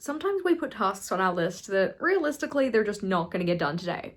Sometimes we put tasks on our list that realistically they're just not going to get done today,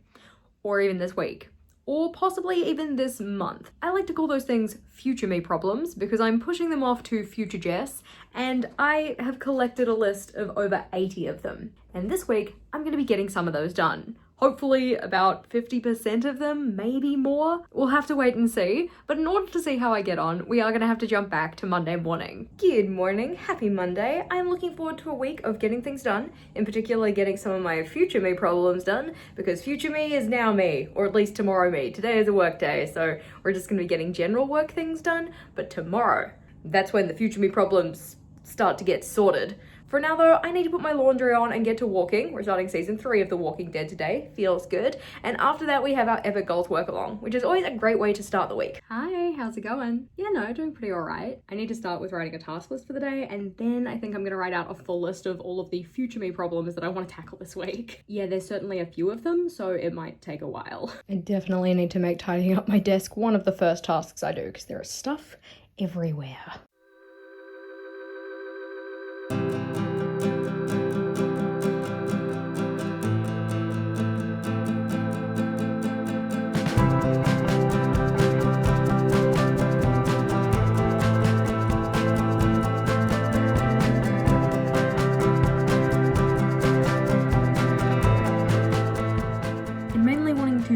or even this week, or possibly even this month. I like to call those things future me problems because I'm pushing them off to future Jess, and I have collected a list of over 80 of them. And this week, I'm going to be getting some of those done. Hopefully about 50% of them, maybe more. We'll have to wait and see. But in order to see how I get on, we are going to have to jump back to Monday morning. Good morning, happy Monday. I'm looking forward to a week of getting things done, in particular getting some of my future me problems done, because future me is now me, or at least tomorrow me. Today is a work day, so we're just going to be getting general work things done, but tomorrow, that's when the future me problems start to get sorted. For now though, I need to put my laundry on and get to walking. We're starting season 3 of The Walking Dead today. Feels good. And after that we have our epic goals work along, which is always a great way to start the week. Hi, how's it going? Yeah, no, doing pretty alright. I need to start with writing a task list for the day, and then I think I'm gonna write out a full list of all of the future me problems that I want to tackle this week. Yeah, there's certainly a few of them, so it might take a while. I definitely need to make tidying up my desk one of the first tasks I do, because there is stuff everywhere.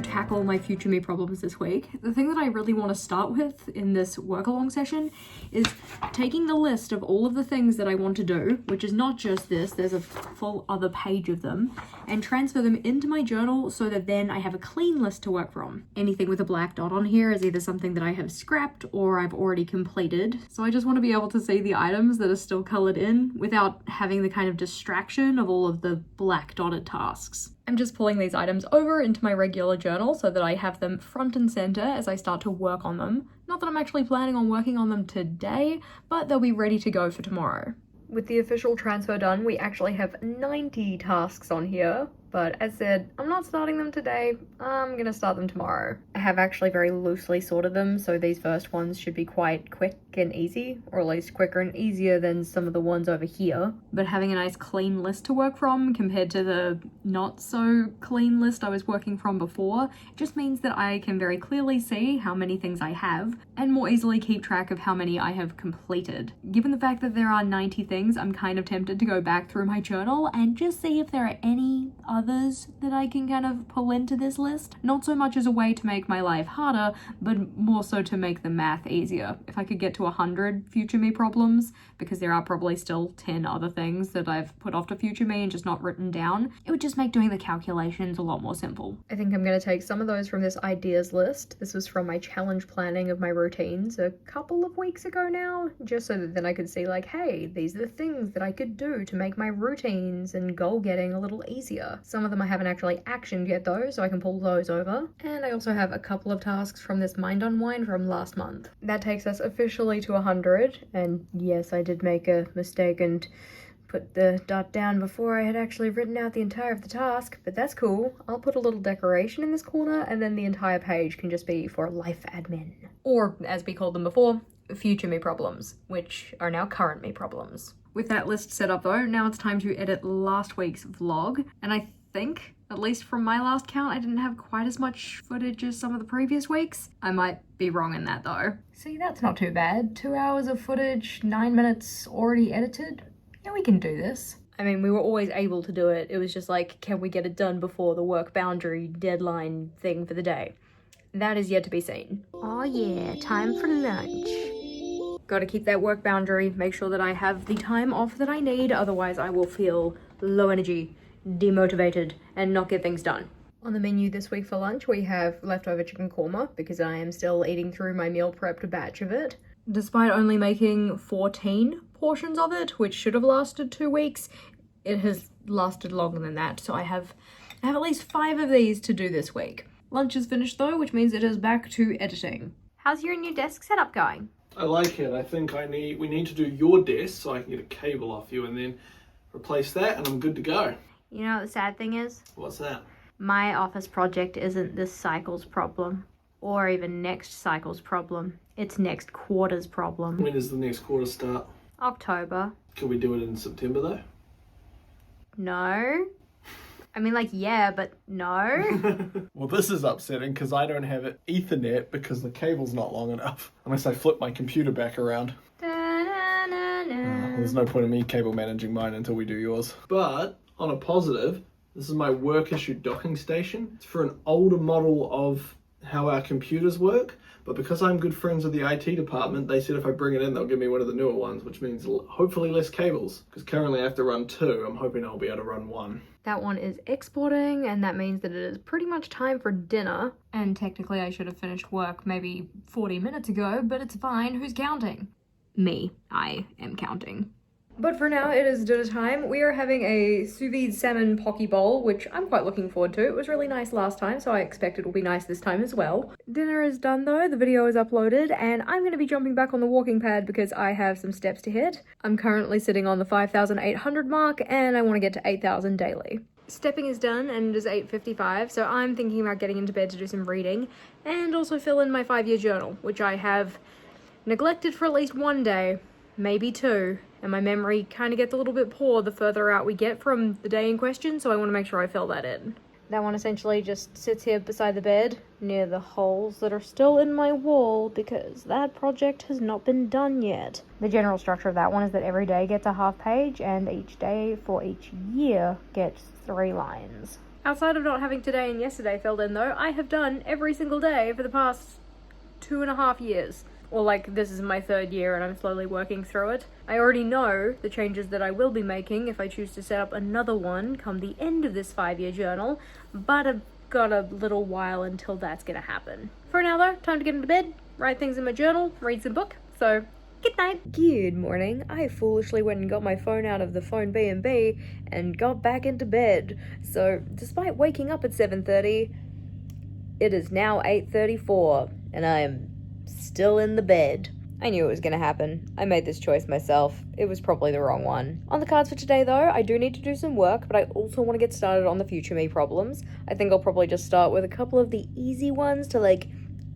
Tackle my future me problems this week. The thing that I really want to start with in this work along session is taking the list of all of the things that I want to do, which is not just this, there's a full other page of them, and transfer them into my journal so that then I have a clean list to work from. Anything with a black dot on here is either something that I have scrapped or I've already completed. So I just want to be able to see the items that are still colored in without having the kind of distraction of all of the black dotted tasks. I'm just pulling these items over into my regular journal so that I have them front and center as I start to work on them. Not that I'm actually planning on working on them today, but they'll be ready to go for tomorrow. With the official transfer done, we actually have 90 tasks on here, but as said, I'm not starting them today, I'm gonna start them tomorrow. I have actually very loosely sorted them, so these first ones should be quite quick and easy, or at least quicker and easier than some of the ones over here. But having a nice clean list to work from compared to the not so clean list I was working from before, just means that I can very clearly see how many things I have, and more easily keep track of how many I have completed. Given the fact that there are 90 things, I'm kind of tempted to go back through my journal and just see if there are any others that I can kind of pull into this list. Not so much as a way to make my life harder, but more so to make the math easier. If I could get to 100 future me problems, because there are probably still 10 other things that I've put off to future me and just not written down, it would just make doing the calculations a lot more simple. I think I'm going to take some of those from this ideas list. This was from my challenge planning of my routines a couple of weeks ago now, just so that then I could see like, hey, these are the things that I could do to make my routines and goal getting a little easier. Some of them I haven't actually actioned yet though, so I can pull those over. And I also have a couple of tasks from this Mind Unwind from last month. That takes us officially to 100, and yes, I did make a mistake and put the dot down before I had actually written out the entire of the task, but that's cool. I'll put a little decoration in this corner, and then the entire page can just be for life admin. Or, as we called them before, future me problems, which are now current me problems. With that list set up though, now it's time to edit last week's vlog, and I think, at least from my last count, I didn't have quite as much footage as some of the previous weeks. I might be wrong in that though. See, that's not too bad. 2 hours of footage, 9 minutes already edited. Yeah, we can do this. I mean, we were always able to do it. It was just like, can we get it done before the work boundary deadline thing for the day? That is yet to be seen. Oh yeah, time for lunch. Gotta keep that work boundary, make sure that I have the time off that I need, otherwise I will feel low energy, demotivated, and not get things done. On the menu this week for lunch, we have leftover chicken korma, because I am still eating through my meal prepped batch of it. Despite only making 14 portions of it, which should have lasted 2 weeks, it has lasted longer than that, so I have at least 5 of these to do this week. Lunch is finished though, which means it is back to editing. How's your new desk setup going? I like it. I think we need to do your desk so I can get a cable off you and then replace that and I'm good to go. You know what the sad thing is? What's that? My office project isn't this cycle's problem, or even next cycle's problem. It's next quarter's problem. When does the next quarter start? October. Can we do it in September though? no. I mean, like, yeah, but no. Well, this is upsetting because I don't have Ethernet because the cable's not long enough. Unless I flip my computer back around. There's no point in me cable managing mine until we do yours. But, on a positive, this is my work issued docking station. It's for an older model of how our computers work. But because I'm good friends with the IT department, they said if I bring it in, they'll give me one of the newer ones, which means hopefully less cables. Because currently I have to run 2. I'm hoping I'll be able to run 1. That one is exporting, and that means that it is pretty much time for dinner. And technically I should have finished work maybe 40 minutes ago, but it's fine. Who's counting? Me. I am counting. But for now, it is dinner time. We are having a sous vide salmon poke bowl, which I'm quite looking forward to. It was really nice last time, so I expect it will be nice this time as well. Dinner is done though, the video is uploaded, and I'm going to be jumping back on the walking pad because I have some steps to hit. I'm currently sitting on the 5,800 mark, and I want to get to 8,000 daily. Stepping is done, and it is 8:55, so I'm thinking about getting into bed to do some reading, and also fill in my 5-year journal, which I have neglected for at least 1 day, maybe 2. And my memory kind of gets a little bit poor the further out we get from the day in question, so I want to make sure I fill that in. That one essentially just sits here beside the bed, near the holes that are still in my wall, because that project has not been done yet. The general structure of that one is that every day gets a half page, and each day for each year gets 3 lines. Outside of not having today and yesterday filled in though, I have done every single day for the past 2.5 years. Well, like, this is my 3rd year and I'm slowly working through it. I already know the changes that I will be making if I choose to set up another one come the end of this 5-year journal, but I've got a little while until that's gonna happen. For now though, time to get into bed, write things in my journal, read some book, so good night. Good morning. I foolishly went and got my phone out of the phone B&B and got back into bed. So, despite waking up at 7:30, it is now 8:34 and I am still in the bed. I knew it was gonna happen. I made this choice myself. It was probably the wrong one. On the cards for today though, I do need to do some work, but I also want to get started on the future me problems. I think I'll probably just start with a couple of the easy ones to like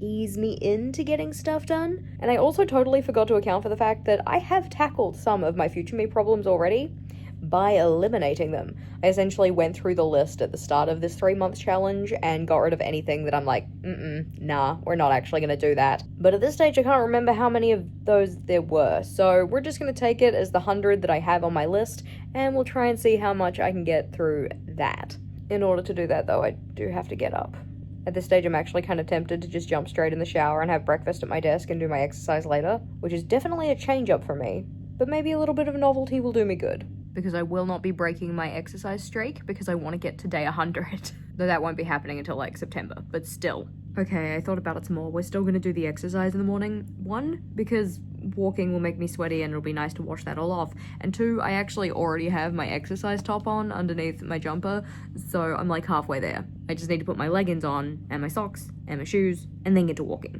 ease me into getting stuff done. And I also totally forgot to account for the fact that I have tackled some of my future me problems already by eliminating them. I essentially went through the list at the start of this 3-month challenge and got rid of anything that I'm like, nah, we're not actually gonna do that. But at this stage, I can't remember how many of those there were, so we're just gonna take it as the 100 that I have on my list, and we'll try and see how much I can get through that. In order to do that though, I do have to get up. At this stage, I'm actually kind of tempted to just jump straight in the shower and have breakfast at my desk and do my exercise later, which is definitely a change up for me, but maybe a little bit of novelty will do me good. Because I will not be breaking my exercise streak because I want to get to day 100. Though that won't be happening until like September, but still. Okay, I thought about it some more. We're still going to do the exercise in the morning. 1, because walking will make me sweaty and it'll be nice to wash that all off. And 2, I actually already have my exercise top on underneath my jumper, so I'm like halfway there. I just need to put my leggings on, and my socks, and my shoes, and then get to walking.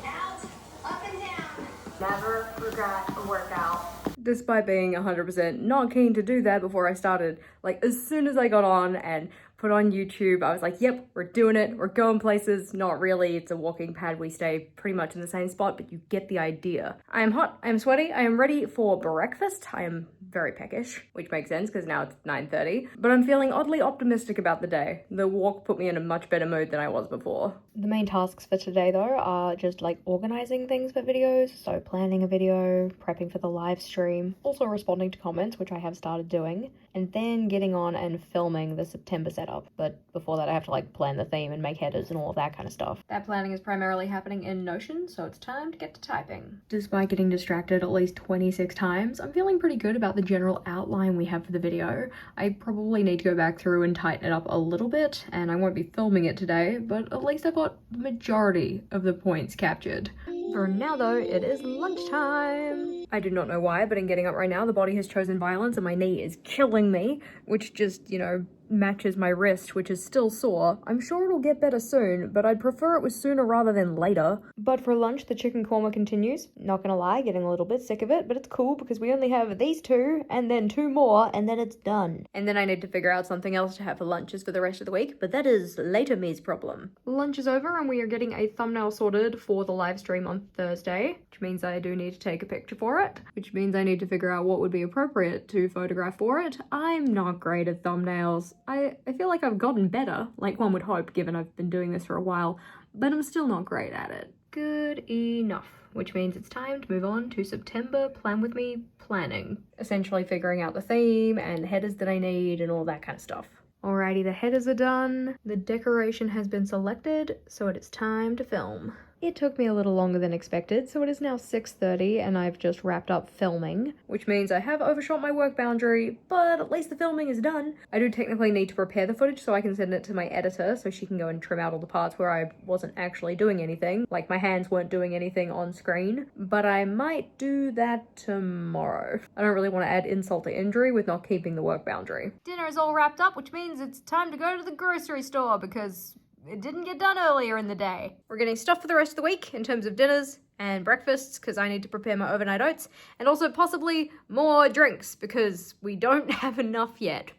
Out, up and down. Never regret a workout. Despite being 100% not keen to do that before I started, like as soon as I got on and put on YouTube, I was like, yep, we're doing it, we're going places. Not really, it's a walking pad, we stay pretty much in the same spot, but you get the idea. I am hot, I am sweaty, I am ready for breakfast. I am very peckish, which makes sense because now it's 9:30, but I'm feeling oddly optimistic about the day. The walk put me in a much better mood than I was before. The main tasks for today though are just like organizing things for videos, so planning a video, prepping for the live stream, also responding to comments, which I have started doing, and then getting on and filming the September setup. But before that I have to like plan the theme and make headers and all of that kind of stuff. That planning is primarily happening in Notion, so it's time to get to typing. Despite getting distracted at least 26 times, I'm feeling pretty good about the general outline we have for the video. I probably need to go back through and tighten it up a little bit, and I won't be filming it today, but at least I've got the majority of the points captured. For now though, it is lunchtime. I do not know why, but in getting up right now, the body has chosen violence and my knee is killing me, which just, you know, matches my wrist, which is still sore. I'm sure it'll get better soon, but I'd prefer it was sooner rather than later. But for lunch, the chicken korma continues. Not gonna lie, getting a little bit sick of it, but it's cool because we only have these two, and then two more, and then it's done. And then I need to figure out something else to have for lunches for the rest of the week, but that is later me's problem. Lunch is over, and we are getting a thumbnail sorted for the live stream on Thursday, which means I do need to take a picture for it, which means I need to figure out what would be appropriate to photograph for it. I'm not great at thumbnails. I feel like I've gotten better, like one would hope, given I've been doing this for a while, but I'm still not great at it. Good enough. Which means it's time to move on to September Plan With Me planning. Essentially figuring out the theme and headers that I need and all that kind of stuff. Alrighty, the headers are done. The decoration has been selected, so it is time to film. It took me a little longer than expected, so it is now 6:30 and I've just wrapped up filming, which means I have overshot my work boundary, but at least the filming is done. I do technically need to prepare the footage so I can send it to my editor so she can go and trim out all the parts where I wasn't actually doing anything, like my hands weren't doing anything on screen, but I might do that tomorrow. I don't really want to add insult to injury with not keeping the work boundary. Dinner is all wrapped up, which means it's time to go to the grocery store because it didn't get done earlier in the day. We're getting stuff for the rest of the week in terms of dinners and breakfasts because I need to prepare my overnight oats, and also possibly more drinks because we don't have enough yet.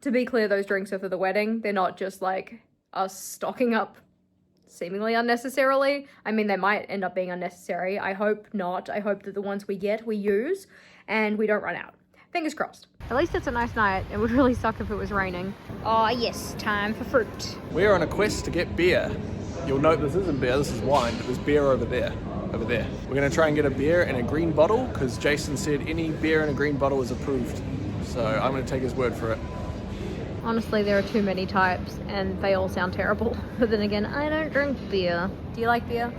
To be clear, those drinks are for the wedding. They're not just like us stocking up seemingly unnecessarily. I mean, they might end up being unnecessary. I hope not. I hope that the ones we get, we use and we don't run out. Fingers crossed. At least it's a nice night. It would really suck if it was raining. Oh yes, time for fruit. We're on a quest to get beer. You'll note this isn't beer, this is wine, but there's beer over there. Over there. We're going to try and get a beer in a green bottle because Jason said any beer in a green bottle is approved. So I'm going to take his word for it. Honestly, there are too many types and they all sound terrible. But then again, I don't drink beer. Do you like beer?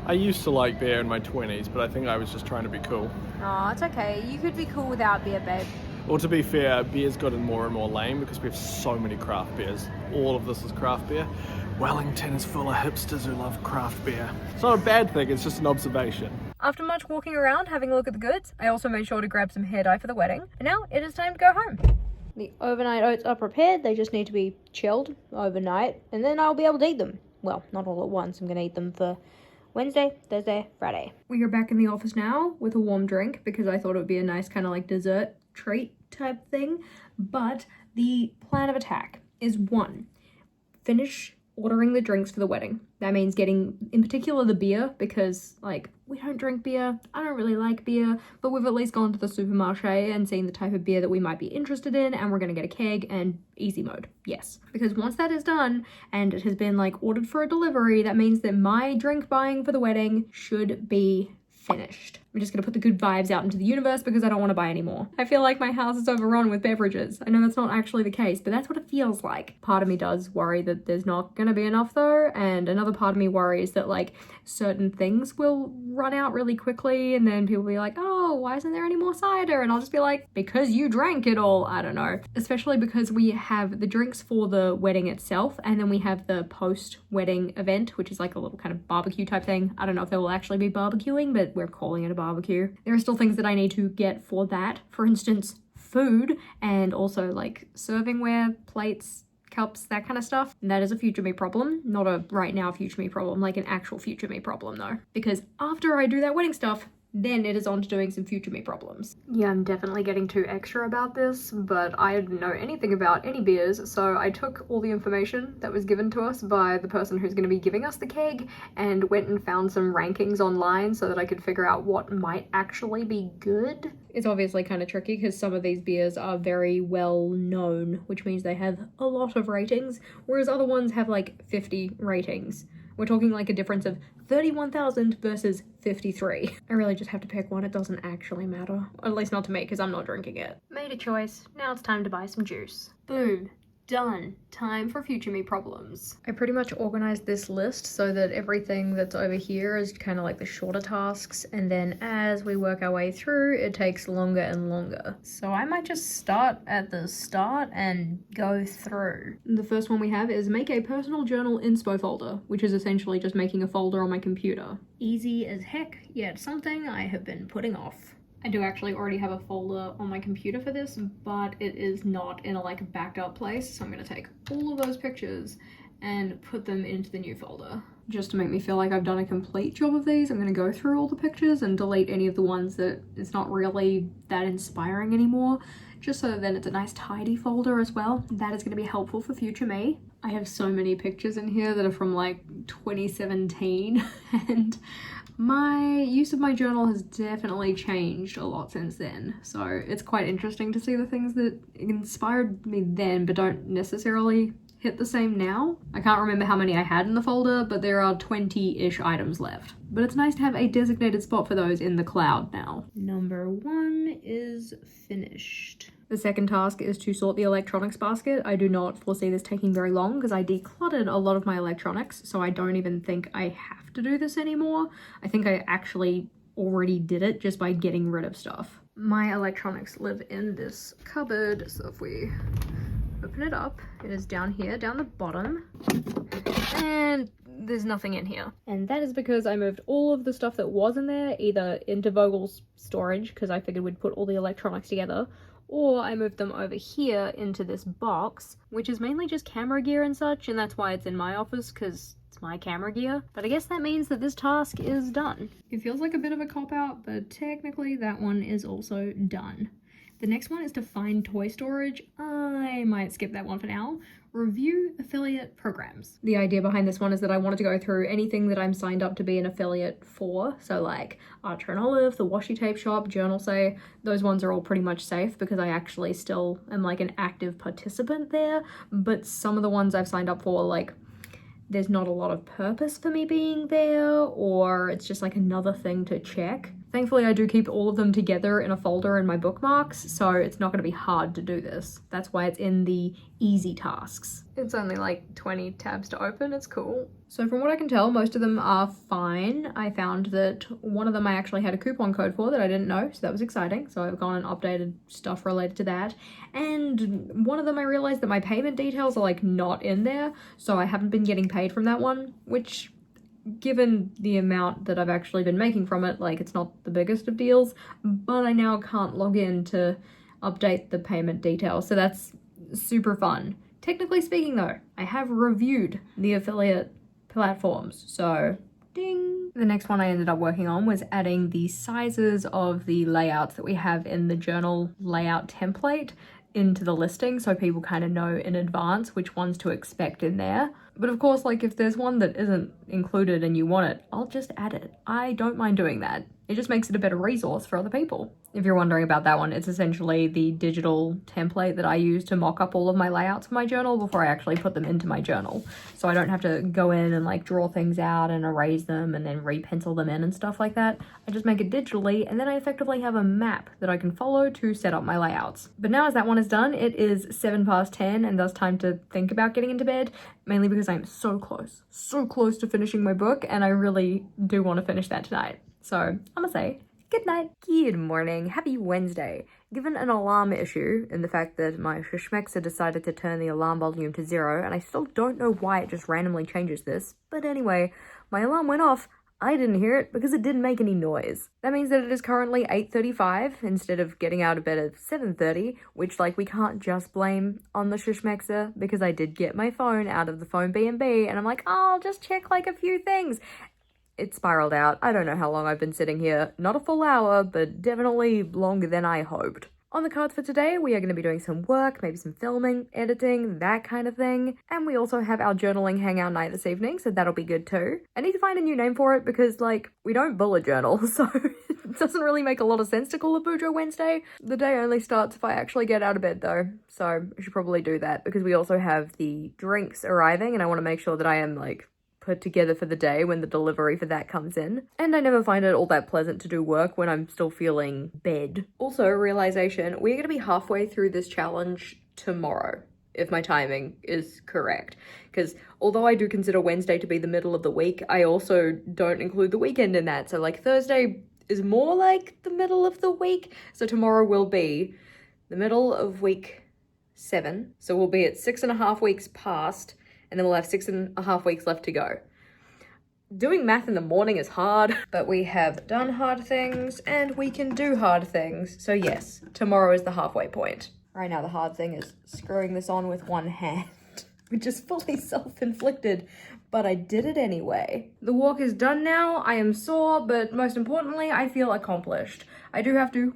I used to like beer in my 20s, but I think I was just trying to be cool. Oh, it's okay. You could be cool without beer, babe. Well, to be fair, beer's gotten more and more lame because we have so many craft beers. All of this is craft beer. Wellington is full of hipsters who love craft beer. It's not a bad thing, it's just an observation. After much walking around, having a look at the goods, I also made sure to grab some hair dye for the wedding. And now it is time to go home. The overnight oats are prepared. They just need to be chilled overnight, and then I'll be able to eat them. Well, not all at once. I'm going to eat them for Wednesday, Thursday, Friday. We are back in the office now with a warm drink because I thought it would be a nice kind of like dessert treat type thing. But the plan of attack is 1, finish ordering the drinks for the wedding. That means getting, in particular, the beer because, like, we don't drink beer. I don't really like beer, but we've at least gone to the supermarché and seen the type of beer that we might be interested in, and we're going to get a keg and easy mode. Yes. Because once that is done and it has been, like, ordered for a delivery, that means that my drink buying for the wedding should be finished. I'm just gonna put the good vibes out into the universe because I don't want to buy any more. I feel like my house is overrun with beverages. I know that's not actually the case, but that's what it feels like. Part of me does worry that there's not gonna be enough though, and another part of me worries that like certain things will run out really quickly and then people will be like, oh, why isn't there any more cider? And I'll just be like, because you drank it all. I don't know. Especially because we have the drinks for the wedding itself and then we have the post-wedding event, which is like a little kind of barbecue type thing. I don't know if they will actually be barbecuing, but we're calling it a barbecue. There are still things that I need to get for that. For instance, food and also like servingware, plates, cups, that kind of stuff. And that is a future me problem, not a right now future me problem, like an actual future me problem though. Because after I do that wedding stuff, then it is on to doing some future me problems. Yeah, I'm definitely getting too extra about this, but I didn't know anything about any beers, so I took all the information that was given to us by the person who's going to be giving us the keg and went and found some rankings online so that I could figure out what might actually be good. It's obviously kind of tricky because some of these beers are very well known, which means they have a lot of ratings, whereas other ones have like 50 ratings. We're talking like a difference of 31,000 versus 53. I really just have to pick one. It doesn't actually matter. Or at least not to me because I'm not drinking it. Made a choice. Now it's time to buy some juice. Boom. Done. Time for future me problems. I pretty much organized this list so that everything that's over here is kind of like the shorter tasks, and then as we work our way through, it takes longer and longer. So I might just start at the start and go through. The first one we have is make a personal journal inspo folder, which is essentially just making a folder on my computer. Easy as heck, yet something I have been putting off. I do actually already have a folder on my computer for this, but it is not in a like backed up place. So I'm gonna take all of those pictures and put them into the new folder. Just to make me feel like I've done a complete job of these, I'm gonna go through all the pictures and delete any of the ones that it's not really that inspiring anymore, just so that then it's a nice tidy folder as well. That is gonna be helpful for future me. I have so many pictures in here that are from like 2017 and my use of my journal has definitely changed a lot since then. So it's quite interesting to see the things that inspired me then but don't necessarily hit the same now. I can't remember how many I had in the folder, but there are 20-ish items left. But it's nice to have a designated spot for those in the cloud now. Number 1 is finished. The second task is to sort the electronics basket. I do not foresee this taking very long because I decluttered a lot of my electronics, so I don't even think I have to do this anymore. I think I actually already did it just by getting rid of stuff. My electronics live in this cupboard, so if we open it up, it is down here, down the bottom, and there's nothing in here. And that is because I moved all of the stuff that was in there either into Vogel's storage, because I figured we'd put all the electronics together, or I moved them over here into this box, which is mainly just camera gear and such, and that's why it's in my office, because it's my camera gear. But I guess that means that this task is done. It feels like a bit of a cop-out, but technically that one is also done. The next one is to find toy storage. I might skip that one for now. Review affiliate programs. The idea behind this one is that I wanted to go through anything that I'm signed up to be an affiliate for. So like Archer and Olive, the washi tape shop, Journal Say, those ones are all pretty much safe because I actually still am like an active participant there. But some of the ones I've signed up for, like there's not a lot of purpose for me being there, or it's just like another thing to check. Thankfully, I do keep all of them together in a folder in my bookmarks, so it's not going to be hard to do this. That's why it's in the easy tasks. It's only like 20 tabs to open, it's cool. So from what I can tell, most of them are fine. I found that one of them I actually had a coupon code for that I didn't know, so that was exciting. So I've gone and updated stuff related to that. And one of them I realized that my payment details are like not in there, so I haven't been getting paid from that one, which given the amount that I've actually been making from it, like it's not the biggest of deals, but I now can't log in to update the payment details, so that's super fun. Technically speaking though, I have reviewed the affiliate platforms, so ding. The next one I ended up working on was adding the sizes of the layouts that we have in the journal layout template into the listing so people kind of know in advance which ones to expect in there. But of course, like if there's one that isn't included and you want it, I'll just add it. I don't mind doing that. It just makes it a better resource for other people. If you're wondering about that one, it's essentially the digital template that I use to mock up all of my layouts for my journal before I actually put them into my journal. So I don't have to go in and like draw things out and erase them and then re-pencil them in and stuff like that. I just make it digitally and then I effectively have a map that I can follow to set up my layouts. But now as that one is done, it is 7 past 10 and thus time to think about getting into bed, mainly because I'm so close to finishing my book and I really do want to finish that tonight. So I'm gonna say good night. Good morning. Happy Wednesday. Given an alarm issue in the fact that my JashiiCorrin decided to turn the alarm volume to 0, and I still don't know why it just randomly changes this, but anyway, my alarm went off. I didn't hear it because it didn't make any noise. That means that it is currently 8:35 instead of getting out of bed at 7:30, which like we can't just blame on the JashiiCorrin because I did get my phone out of the phone B&B and I'm like, oh, I'll just check like a few things. It spiraled out. I don't know how long I've been sitting here. Not a full hour, but definitely longer than I hoped. On the cards for today, we are going to be doing some work, maybe some filming, editing, that kind of thing. And we also have our journaling hangout night this evening, so that'll be good too. I need to find a new name for it because, like, we don't bullet journal, so it doesn't really make a lot of sense to call it Boudreaux Wednesday. The day only starts if I actually get out of bed though, so I should probably do that because we also have the drinks arriving and I want to make sure that I am, like, put together for the day when the delivery for that comes in. And I never find it all that pleasant to do work when I'm still feeling bed. Also, realization, we're going to be halfway through this challenge tomorrow, if my timing is correct. Because although I do consider Wednesday to be the middle of the week, I also don't include the weekend in that. So like Thursday is more like the middle of the week. So tomorrow will be the middle of week 7. So we'll be at 6.5 weeks past, and then we'll have 6.5 weeks left to go. Doing math in the morning is hard, but we have done hard things and we can do hard things. So yes, tomorrow is the halfway point. Right now the hard thing is screwing this on with one hand, which is fully self-inflicted, but I did it anyway. The walk is done now. I am sore, but most importantly, I feel accomplished. I do have to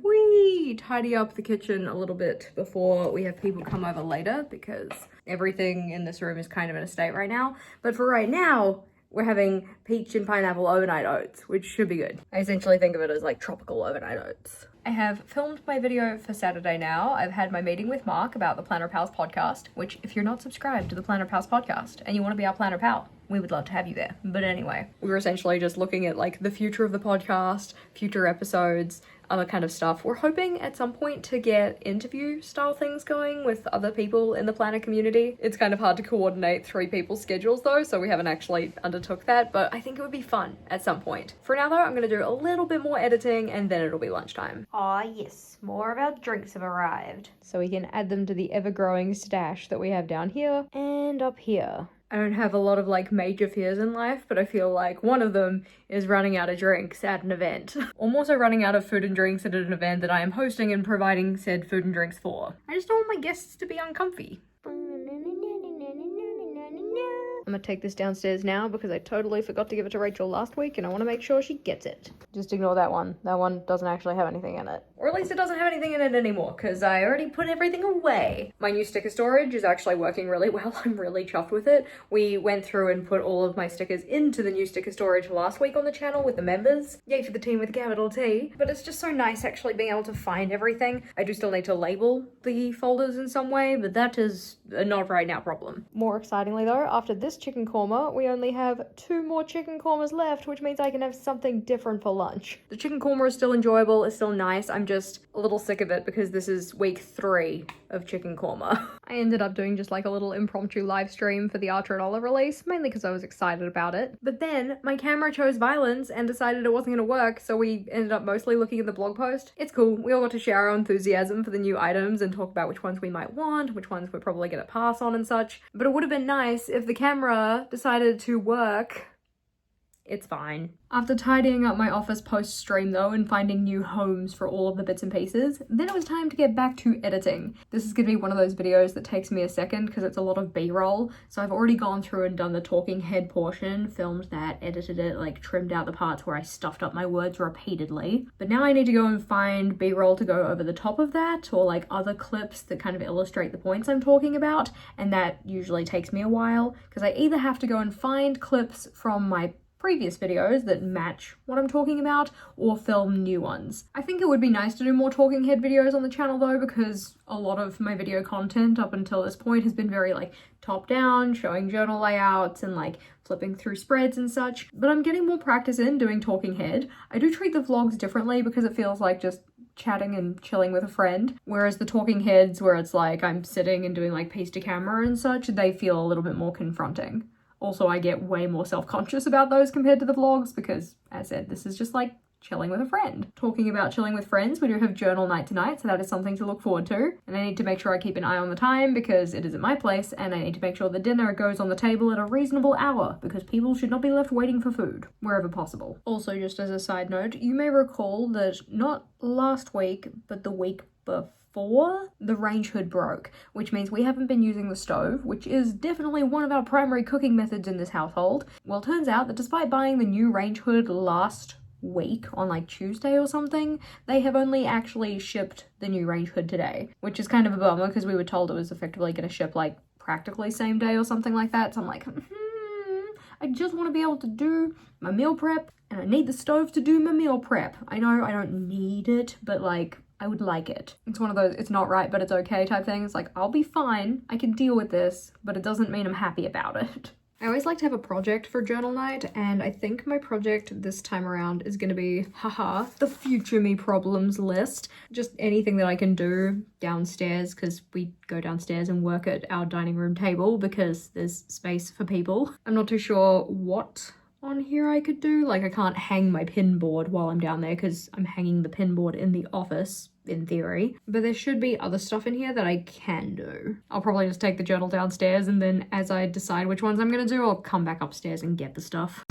tidy up the kitchen a little bit before we have people come over later because everything in this room is kind of in a state right now. But for right now, we're having peach and pineapple overnight oats, which should be good. I essentially think of it as like tropical overnight oats. I have filmed my video for Saturday now. I've had my meeting with Mark about the Planner Pals podcast, which if you're not subscribed to the Planner Pals podcast and you want to be our Planner Pal, we would love to have you there. But anyway, we were essentially just looking at like the future of the podcast, future episodes, other kind of stuff. We're hoping at some point to get interview style things going with other people in the planner community. It's kind of hard to coordinate 3 people's schedules though, so we haven't actually undertook that, but I think it would be fun at some point. For now though, I'm gonna do a little bit more editing and then it'll be lunchtime. Ah yes, more of our drinks have arrived. So we can add them to the ever-growing stash that we have down here and up here. I don't have a lot of like major fears in life, but I feel like one of them is running out of drinks at an event. I'm also running out of food and drinks at an event that I am hosting and providing said food and drinks for. I just don't want my guests to be uncomfy. I'm gonna take this downstairs now because I totally forgot to give it to Rachel last week and I want to make sure she gets it. Just ignore that one. That one doesn't actually have anything in it. Or at least it doesn't have anything in it anymore because I already put everything away. My new sticker storage is actually working really well. I'm really chuffed with it. We went through and put all of my stickers into the new sticker storage last week on the channel with the members. Yay for the team with a capital T. But it's just so nice actually being able to find everything. I do still need to label the folders in some way, but that is a not right now problem. More excitingly though, after this chicken korma, we only have 2 more chicken kormas left, which means I can have something different for lunch. The chicken korma is still enjoyable, it's still nice. I'm just a little sick of it because this is week 3 of chicken korma. I ended up doing just like a little impromptu live stream for the Archer and Olive release, mainly because I was excited about it. But then my camera chose violence and decided it wasn't going to work, so we ended up mostly looking at the blog post. It's cool. We all got to share our enthusiasm for the new items and talk about which ones we might want, which ones we're probably going to pass on and such. But it would have been nice if the camera decided to work. It's fine. After tidying up my office post-stream though and finding new homes for all of the bits and pieces, then it was time to get back to editing. This is gonna be one of those videos that takes me a second because it's a lot of B-roll. So I've already gone through and done the talking head portion, filmed that, edited it, like trimmed out the parts where I stuffed up my words repeatedly. But now I need to go and find B-roll to go over the top of that, or like other clips that kind of illustrate the points I'm talking about. And that usually takes me a while because I either have to go and find clips from my previous videos that match what I'm talking about or film new ones. I think it would be nice to do more talking head videos on the channel though, because a lot of my video content up until this point has been very like top down, showing journal layouts and like flipping through spreads and such, but I'm getting more practice in doing talking head. I do treat the vlogs differently because it feels like just chatting and chilling with a friend, whereas the talking heads where it's like I'm sitting and doing like piece to camera and such, they feel a little bit more confronting. Also, I get way more self-conscious about those compared to the vlogs because, as I said, this is just like chilling with a friend. Talking about chilling with friends, we do have journal night tonight, so that is something to look forward to. And I need to make sure I keep an eye on the time because it is at my place, and I need to make sure the dinner goes on the table at a reasonable hour because people should not be left waiting for food wherever possible. Also, just as a side note, you may recall that not last week, but the week before, the range hood broke, which means we haven't been using the stove, which is definitely one of our primary cooking methods in this household. Well, it turns out that despite buying the new range hood last week on like Tuesday or something, they have only actually shipped the new range hood today, which is kind of a bummer because we were told it was effectively going to ship like practically same day or something like that. So I'm like, I just want to be able to do my meal prep and I need the stove to do my meal prep. I know I don't need it, but like I would like it. It's one of those it's not right but it's okay type things. Like I'll be fine, I can deal with this, but it doesn't mean I'm happy about it. I always like to have a project for journal night, and I think my project this time around is going to be, the future me problems list. Just anything that I can do downstairs, because we go downstairs and work at our dining room table because there's space for people. I'm not too sure what on here I could do. Like I can't hang my pin board while I'm down there because I'm hanging the pin board in the office in theory, but there should be other stuff in here that I can do. I'll probably just take the journal downstairs and then as I decide which ones I'm gonna do, I'll come back upstairs and get the stuff.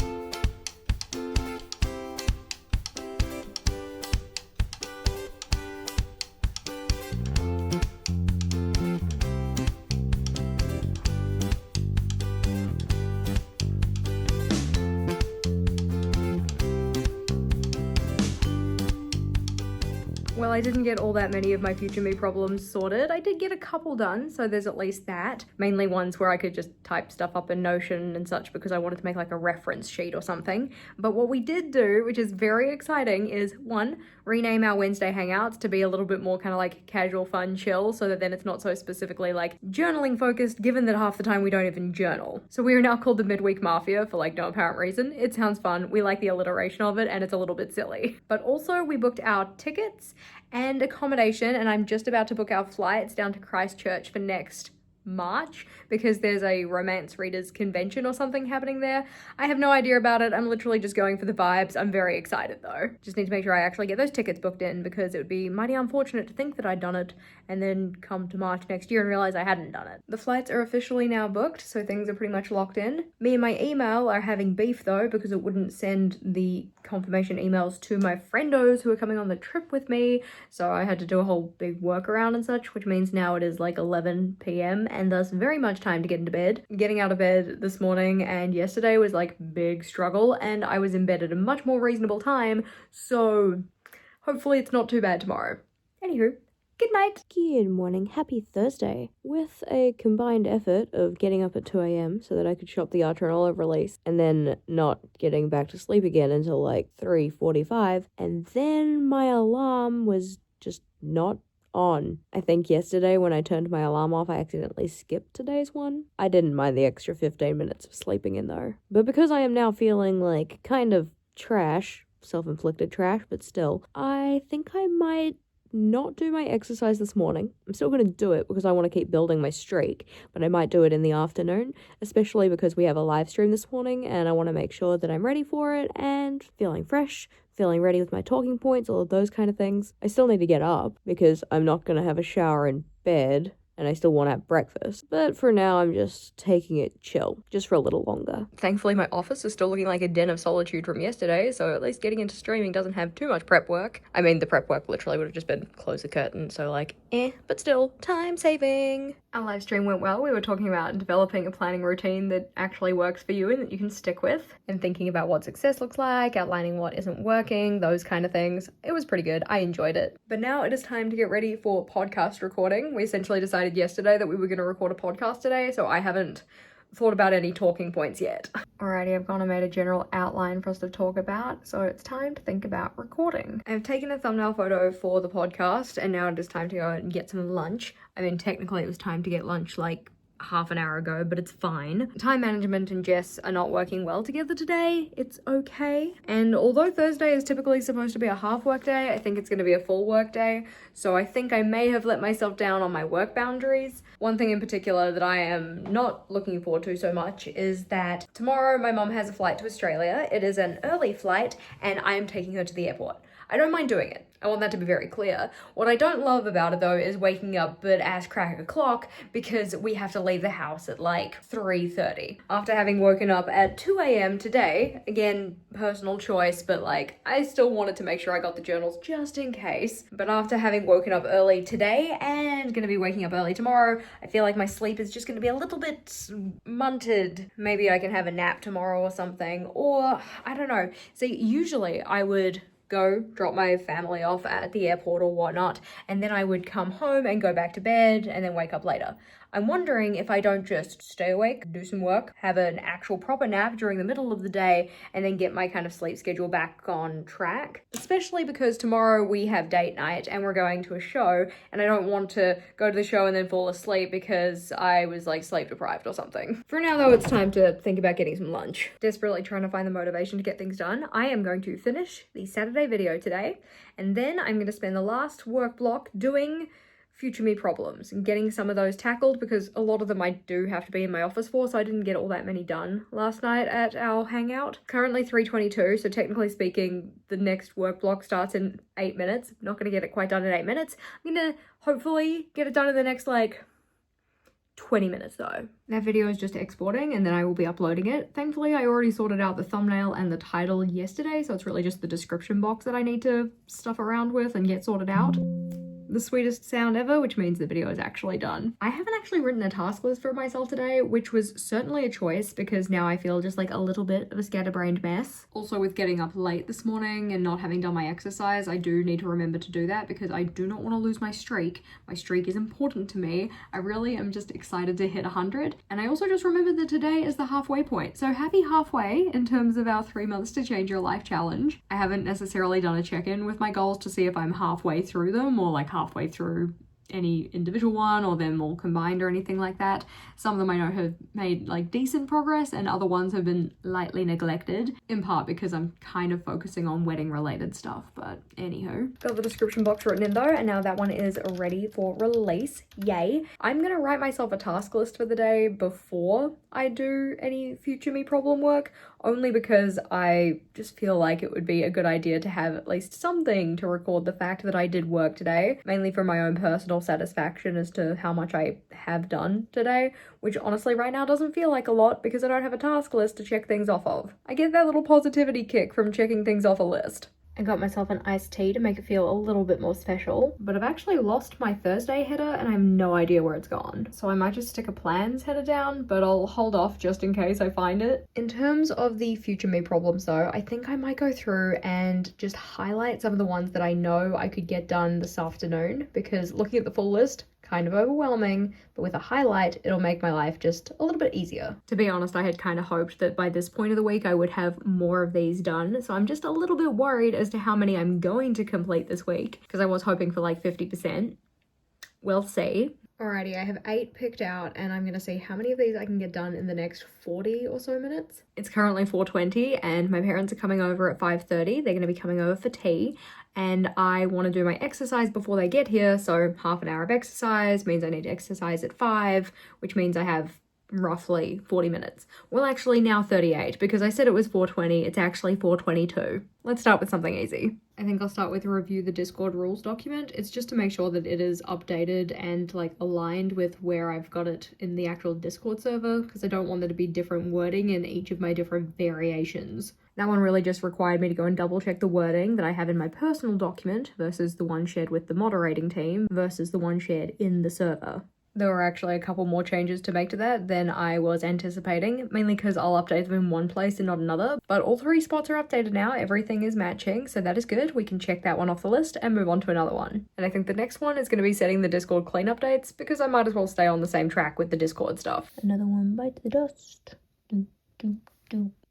I didn't get all that many of my future me problems sorted, I did get a couple done, so there's at least that. Mainly ones where I could just type stuff up in Notion and such because I wanted to make like a reference sheet or something. But what we did do, which is very exciting, is one, rename our Wednesday hangouts to be a little bit more kind of like casual, fun, chill, so that then it's not so specifically like journaling focused, given that half the time we don't even journal. So we are now called the Midweek Mafia for like no apparent reason. It sounds fun, we like the alliteration of it, and it's a little bit silly. But also we booked our tickets and accommodation, and I'm just about to book our flights down to Christchurch for next March because there's a romance readers convention or something happening there. I have no idea about it. I'm literally just going for the vibes. I'm very excited though. Just need to make sure I actually get those tickets booked in because it would be mighty unfortunate to think that I'd done it and then come to March next year and realize I hadn't done it. The flights are officially now booked, so things are pretty much locked in. Me and my email are having beef though because it wouldn't send the confirmation emails to my friendos who are coming on the trip with me, so I had to do a whole big workaround and such, which means now it is like 11 p.m. and thus very much time to get into bed. Getting out of bed this morning and yesterday was like big struggle, and I was in bed at a much more reasonable time, so hopefully it's not too bad tomorrow. Anywho, good night. Good morning, happy Thursday. With a combined effort of getting up at 2 a.m. so that I could shop the Archer and Olive release and then not getting back to sleep again until like 3:45, and then my alarm was just not on. I think yesterday when I turned my alarm off, I accidentally skipped today's one. I didn't mind the extra 15 minutes of sleeping in though. But because I am now feeling like kind of trash, self-inflicted trash, but still, I think I might not do my exercise this morning. I'm still going to do it because I want to keep building my streak, but I might do it in the afternoon, especially because we have a live stream this morning and I want to make sure that I'm ready for it and feeling fresh, feeling ready with my talking points, all of those kind of things. I still need to get up because I'm not going to have a shower in bed and I still want to have breakfast. But for now, I'm just taking it chill, just for a little longer. Thankfully, my office is still looking like a den of solitude from yesterday, so at least getting into streaming doesn't have too much prep work. I mean, the prep work literally would have just been close the curtain, so like, but still, time saving. Our live stream went well. We were talking about developing a planning routine that actually works for you and that you can stick with, and thinking about what success looks like, outlining what isn't working, those kind of things. It was pretty good. I enjoyed it. But now it is time to get ready for podcast recording. We essentially decided yesterday that we were going to record a podcast today, so I haven't thought about any talking points yet. Alrighty, I've gone and made a general outline for us to talk about, so it's time to think about recording. I've taken a thumbnail photo for the podcast, and now it is time to go and get some lunch. I mean, technically it was time to get lunch like half an hour ago, but it's fine. Time management and Jess are not working well together today. It's okay. And although Thursday is typically supposed to be a half work day, I think it's going to be a full work day. So I think I may have let myself down on my work boundaries. One thing in particular that I am not looking forward to so much is that tomorrow my mum has a flight to Australia. It is an early flight and I am taking her to the airport. I don't mind doing it. I want that to be very clear. What I don't love about it though is waking up at ass crack o'clock because we have to leave the house at like 3:30. After having woken up at 2 a.m. today, again, personal choice, but like I still wanted to make sure I got the journals just in case. But after having woken up early today and gonna be waking up early tomorrow, I feel like my sleep is just gonna be a little bit munted. Maybe I can have a nap tomorrow or something, or I don't know. See, usually I would go drop my family off at the airport or whatnot, and then I would come home and go back to bed and then wake up later. I'm wondering if I don't just stay awake, do some work, have an actual proper nap during the middle of the day, and then get my kind of sleep schedule back on track. Especially because tomorrow we have date night and we're going to a show, and I don't want to go to the show and then fall asleep because I was like sleep deprived or something. For now though, it's time to think about getting some lunch. Desperately trying to find the motivation to get things done. I am going to finish the Saturday video today, and then I'm going to spend the last work block doing future me problems and getting some of those tackled because a lot of them I do have to be in my office for, so I didn't get all that many done last night at our hangout. Currently 3:22, so technically speaking the next work block starts in 8 minutes. I'm not going to get it quite done in 8 minutes. I'm going to hopefully get it done in the next like 20 minutes though. That video is just exporting and then I will be uploading it. Thankfully I already sorted out the thumbnail and the title yesterday, so it's really just the description box that I need to stuff around with and get sorted out. the sweetest sound ever, which means the video is actually done. I haven't actually written a task list for myself today, which was certainly a choice because now I feel just like a little bit of a scatterbrained mess. Also, with getting up late this morning and not having done my exercise, I do need to remember to do that because I do not want to lose my streak. My streak is important to me. I really am just excited to hit 100. And I also just remembered that today is the halfway point. So happy halfway in terms of our 3 months to change your life challenge. I haven't necessarily done a check-in with my goals to see if I'm halfway through them or like halfway through any individual one or them all combined or anything like that. Some of them I know have made like decent progress and other ones have been lightly neglected, in part because I'm kind of focusing on wedding related stuff, but anywho. Got the description box written in though, and now that one is ready for release. Yay. I'm gonna write myself a task list for the day before I do any future me problem work, only because I just feel like it would be a good idea to have at least something to record the fact that I did work today, mainly for my own personal satisfaction as to how much I have done today, which honestly right now doesn't feel like a lot because I don't have a task list to check things off of. I get that little positivity kick from checking things off a list. I got myself an iced tea to make it feel a little bit more special, but I've actually lost my Thursday header and I have no idea where it's gone. So I might just stick a plans header down, but I'll hold off just in case I find it. In terms of the future me problems though, I think I might go through and just highlight some of the ones that I know I could get done this afternoon, because looking at the full list, kind of overwhelming, but with a highlight, it'll make my life just a little bit easier. To be honest, I had kind of hoped that by this point of the week, I would have more of these done. So I'm just a little bit worried as to how many I'm going to complete this week, because I was hoping for like 50%. We'll see. Alrighty, I have 8 picked out and I'm gonna see how many of these I can get done in the next 40 or so minutes. It's currently 4:20 and my parents are coming over at 5:30. They're gonna be coming over for tea and I want to do my exercise before they get here. So half an hour of exercise means I need to exercise at 5, which means I have roughly 40 minutes. Well, actually now 38 because I said it was 4:20. It's actually 4:22. Let's start with something easy. I think I'll start with review the Discord rules document. It's just to make sure that it is updated and like aligned with where I've got it in the actual Discord server, because I don't want there to be different wording in each of my different variations. That one really just required me to go and double check the wording that I have in my personal document versus the one shared with the moderating team versus the one shared in the server. There were actually a couple more changes to make to that than I was anticipating, mainly because I'll update them in one place and not another, but all 3 spots are updated now, everything is matching, so that is good. We can check that one off the list and move on to another one. And I think the next one is going to be setting the Discord clean updates, because I might as well stay on the same track with the Discord stuff. Another one bites the dust.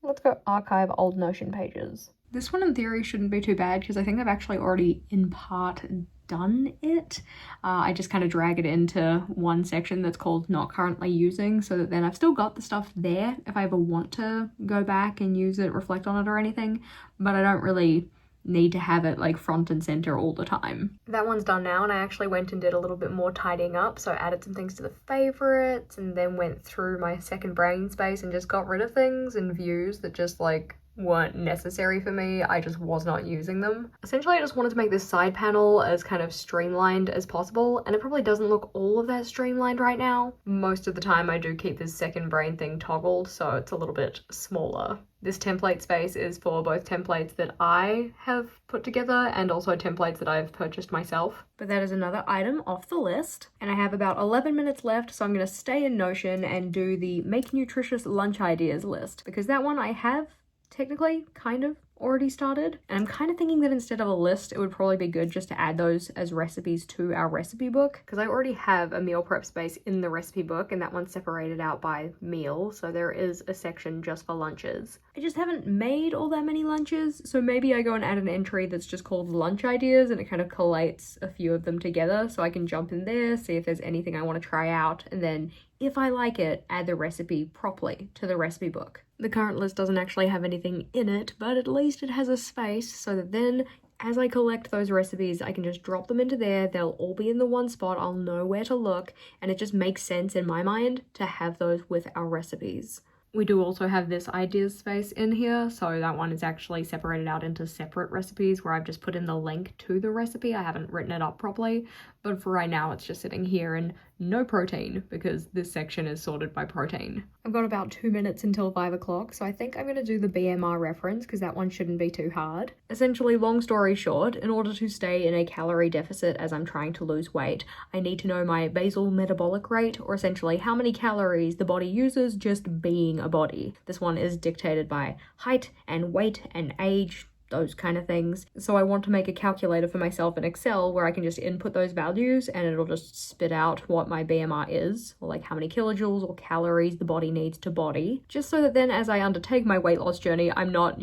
Let's go archive old Notion pages. This one in theory shouldn't be too bad because I think I've actually already in part done it. I just kind of drag it into one section that's called not currently using, so that then I've still got the stuff there if I ever want to go back and use it, reflect on it or anything, but I don't really need to have it like front and center all the time. That one's done now and I actually went and did a little bit more tidying up, so I added some things to the favorites and then went through my second brain space and just got rid of things and views that just like weren't necessary for me. I just was not using them. Essentially, I just wanted to make this side panel as kind of streamlined as possible, and it probably doesn't look all of that streamlined right now. Most of the time I do keep this second brain thing toggled, so it's a little bit smaller. This template space is for both templates that I have put together and also templates that I've purchased myself. But that is another item off the list. And I have about 11 minutes left, so I'm going to stay in Notion and do the Make Nutritious Lunch Ideas list, because that one I have technically kind of already started, and I'm kind of thinking that instead of a list it would probably be good just to add those as recipes to our recipe book, because I already have a meal prep space in the recipe book and that one's separated out by meal, so there is a section just for lunches. I just haven't made all that many lunches, so maybe I go and add an entry that's just called lunch ideas and it kind of collates a few of them together, so I can jump in there, see if there's anything I want to try out, and then if I like it, add the recipe properly to the recipe book. The current list doesn't actually have anything in it, but at least it has a space so that then as I collect those recipes, I can just drop them into there. They'll all be in the one spot. I'll know where to look, and it just makes sense in my mind to have those with our recipes. We do also have this ideas space in here, so that one is actually separated out into separate recipes where I've just put in the link to the recipe. I haven't written it up properly, but for right now it's just sitting here and no protein because this section is sorted by protein. I've got about 2 minutes until 5 o'clock, so I think I'm going to do the BMR reference because that one shouldn't be too hard. Essentially, long story short, in order to stay in a calorie deficit as I'm trying to lose weight, I need to know my basal metabolic rate, or essentially how many calories the body uses just being a body. This one is dictated by height and weight and age, those kind of things. So I want to make a calculator for myself in Excel where I can just input those values and it'll just spit out what my BMR is, or like how many kilojoules or calories the body needs to body, just so that then as I undertake my weight loss journey, I'm not,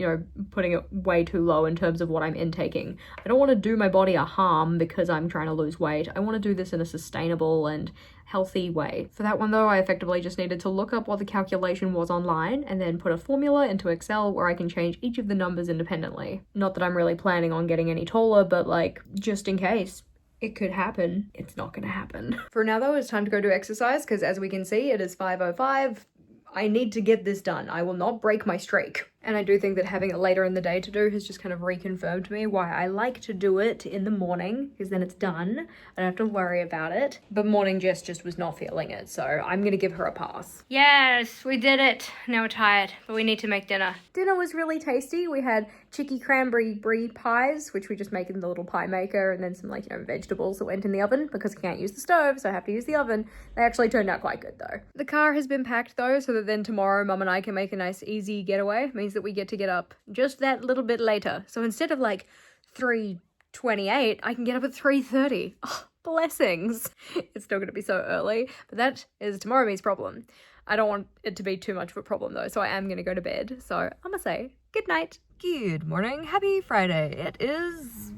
putting it way too low in terms of what I'm intaking. I don't want to do my body a harm because I'm trying to lose weight. I want to do this in a sustainable and healthy way. For that one though, I effectively just needed to look up what the calculation was online and then put a formula into Excel where I can change each of the numbers independently. Not that I'm really planning on getting any taller, but like, just in case. It could happen. It's not gonna happen. For now though, it's time to go do exercise because as we can see, it is 5:05. I need to get this done. I will not break my streak. And I do think that having it later in the day to do has just kind of reconfirmed to me why I like to do it in the morning, because then it's done. I don't have to worry about it. But morning Jess just was not feeling it, so I'm gonna give her a pass. Yes, we did it. Now we're tired, but we need to make dinner. Dinner was really tasty. We had chicky cranberry brie pies, which we just make in the little pie maker, and then some vegetables that went in the oven because I can't use the stove, so I have to use the oven. They actually turned out quite good though. The car has been packed though, so that then tomorrow Mum and I can make a nice easy getaway. It means that we get to get up just that little bit later. So instead of 3:28, I can get up at 3:30. Oh, blessings. It's still going to be so early, but that is tomorrow me's problem. I don't want it to be too much of a problem though, so I am going to go to bed. So I'm going to say good night. Good morning. Happy Friday. It is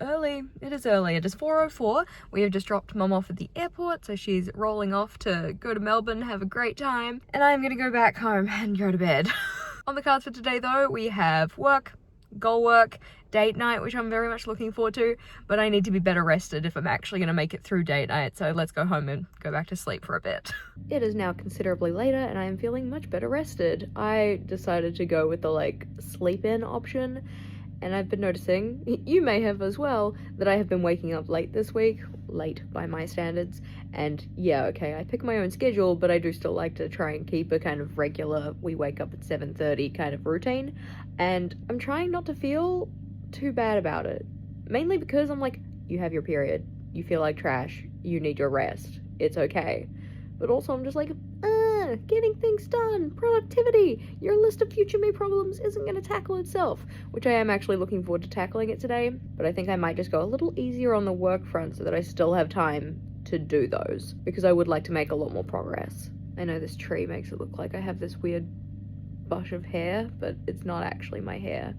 early. It is early. It is 4:04. We have just dropped Mum off at the airport, so she's rolling off to go to Melbourne, have a great time, and I'm going to go back home and go to bed. On the cards for today though, we have work, goal work, date night, which I'm very much looking forward to, but I need to be better rested if I'm actually going to make it through date night, so let's go home and go back to sleep for a bit. It is now considerably later and I am feeling much better rested. I decided to go with the sleep in option, and I've been noticing, you may have as well, that I have been waking up late this week, late by my standards, and yeah, okay, I pick my own schedule, but I do still like to try and keep a kind of regular, we wake up at 7:30 kind of routine, and I'm trying not to feel too bad about it, mainly because I'm you have your period, you feel like trash, you need your rest, it's okay, but also I'm just getting things done, productivity, your list of future me problems isn't going to tackle itself, which I am actually looking forward to tackling it today, but I think I might just go a little easier on the work front so that I still have time to do those, because I would like to make a lot more progress. I know this tree makes it look like I have this weird bush of hair, but it's not actually my hair,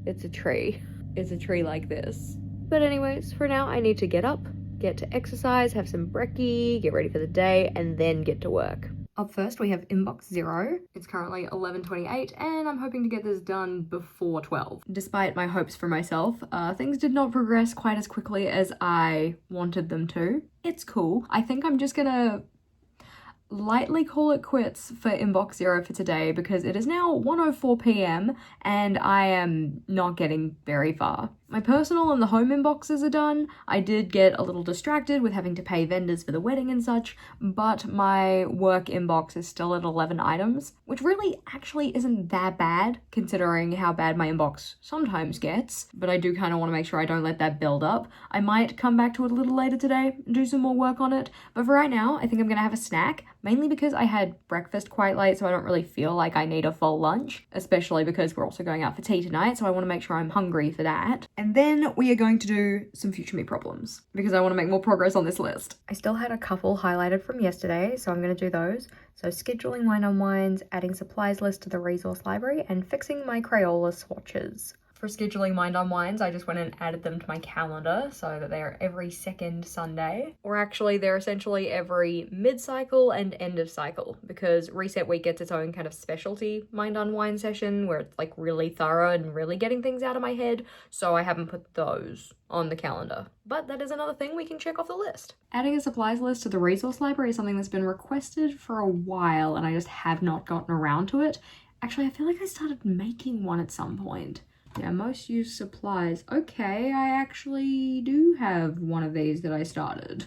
it's a tree. It's a tree like this. But anyways, for now I need to get up, get to exercise, have some brekkie, get ready for the day, and then get to work. Up first, we have inbox 0. It's currently 11:28, and I'm hoping to get this done before 12. Despite my hopes for myself, things did not progress quite as quickly as I wanted them to. It's cool. I think I'm just gonna lightly call it quits for inbox 0 for today because it is now 1:04 p.m. and I am not getting very far. My personal and the home inboxes are done. I did get a little distracted with having to pay vendors for the wedding and such, but my work inbox is still at 11 items, which really actually isn't that bad considering how bad my inbox sometimes gets, but I do kind of want to make sure I don't let that build up. I might come back to it a little later today and do some more work on it, but for right now, I think I'm going to have a snack, mainly because I had breakfast quite late, so I don't really feel like I need a full lunch, especially because we're also going out for tea tonight, so I want to make sure I'm hungry for that. And then we are going to do some future me problems because I want to make more progress on this list. I still had a couple highlighted from yesterday, so I'm going to do those. So scheduling wine unwinds, adding supplies list to the resource library, and fixing my Crayola swatches. For scheduling mind unwinds, I just went and added them to my calendar so that they are every second Sunday. Or actually, they're essentially every mid-cycle and end of cycle because Reset Week gets its own kind of specialty mind unwind session where it's really thorough and really getting things out of my head. So I haven't put those on the calendar. But that is another thing we can check off the list. Adding a supplies list to the resource library is something that's been requested for a while and I just have not gotten around to it. Actually, I feel like I started making one at some point. Yeah, most used supplies. Okay, I actually do have one of these that I started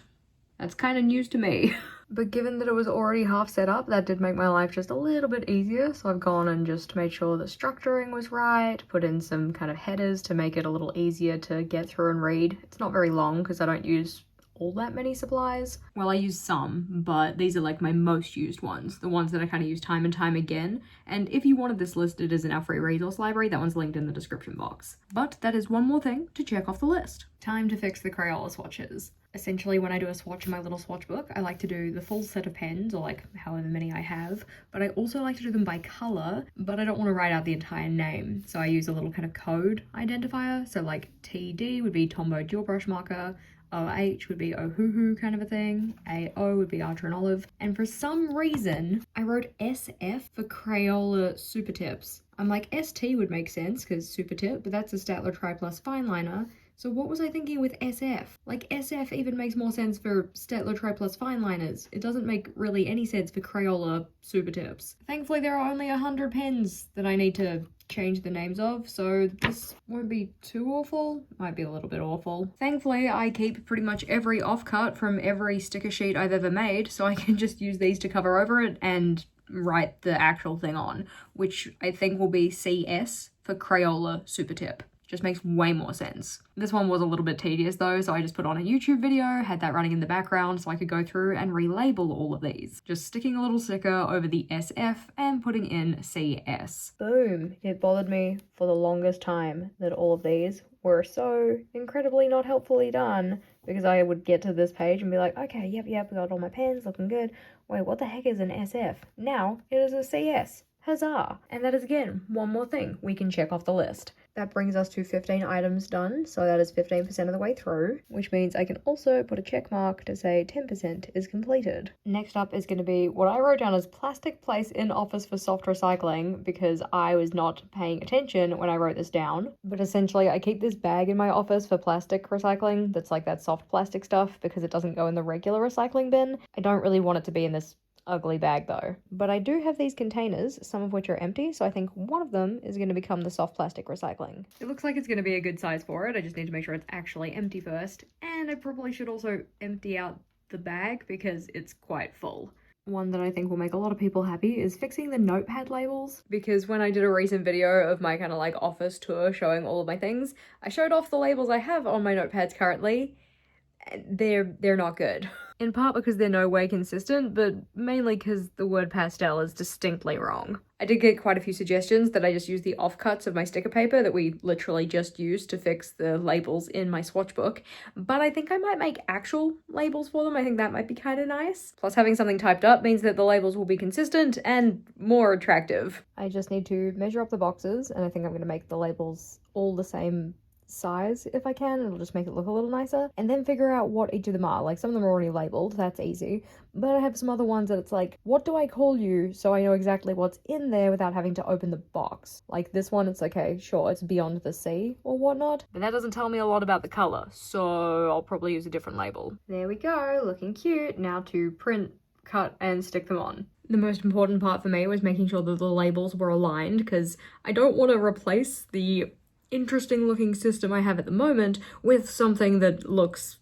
That's kind of news to me. But given that it was already half set up, that did make my life just a little bit easier. So I've gone and just made sure the structuring was right, put in some kind of headers to make it a little easier to get through and read. It's not very long because I don't use all that many supplies. Well, I use some, but these are like my most used ones, the ones that I kind of use time and time again. And if you wanted this listed as in our free resource library, that one's linked in the description box. But that is one more thing to check off the list. Time to fix the Crayola swatches. Essentially, when I do a swatch in my little swatch book, I like to do the full set of pens, or like however many I have, but I also like to do them by color, but I don't want to write out the entire name. So I use a little kind of code identifier. So like TD would be Tombow Dual Brush Marker, OH would be Ohuhu kind of a thing, AO would be Archer and Olive, and for some reason, I wrote SF for Crayola Super Tips. I'm like, ST would make sense, because Super Tip, but that's a Staedtler Tri Plus Fineliner. So what was I thinking with SF? Like, SF even makes more sense for Staedtler Tri Plus Fineliners. It doesn't make really any sense for Crayola Super Tips. Thankfully, there are only 100 pens that I need to change the names of, so this won't be too awful. Might be a little bit awful. Thankfully, I keep pretty much every offcut from every sticker sheet I've ever made, so I can just use these to cover over it and write the actual thing on, which I think will be CS for Crayola Super Tip. Just makes way more sense. This one was a little bit tedious though, so I just put on a YouTube video, had that running in the background so I could go through and relabel all of these. Just sticking a little sticker over the SF and putting in CS. Boom. It bothered me for the longest time that all of these were so incredibly not helpfully done, because I would get to this page and be like, okay, yep, I got all my pens, looking good. Wait, what the heck is an SF? Now it is a CS. Huzzah! And that is again, one more thing we can check off the list. That brings us to 15 items done, so that is 15% of the way through, which means I can also put a check mark to say 10% is completed. Next up is going to be what I wrote down as plastic place in office for soft recycling, because I was not paying attention when I wrote this down. But essentially, I keep this bag in my office for plastic recycling, that's like that soft plastic stuff, because it doesn't go in the regular recycling bin. I don't really want it to be in this ugly bag though. But I do have these containers, some of which are empty, so I think one of them is going to become the soft plastic recycling. It looks like it's going to be a good size for it. I just need to make sure it's actually empty first. And I probably should also empty out the bag because it's quite full. One that I think will make a lot of people happy is fixing the notepad labels, because when I did a recent video of my kind of like office tour showing all of my things, I showed off the labels I have on my notepads currently. They're not good. In part because they're no way consistent, but mainly because the word pastel is distinctly wrong. I did get quite a few suggestions that I just use the offcuts of my sticker paper that we literally just used to fix the labels in my swatch book, but I think I might make actual labels for them. I think that might be kind of nice. Plus having something typed up means that the labels will be consistent and more attractive. I just need to measure up the boxes, and I think I'm going to make the labels all the same size if I can. It'll just make it look a little nicer, and then figure out what each of them are. Like, some of them are already labeled, that's easy, but I have some other ones that it's like, what do I call you so I know exactly what's in there without having to open the box. Like this one, it's okay, sure, it's Beyond the Sea or whatnot, but that doesn't tell me a lot about the color, so I'll probably use a different label. There we go, looking cute. Now to print, cut, and stick them on. The most important part for me was making sure that the labels were aligned, because I don't want to replace the interesting looking system I have at the moment with something that looks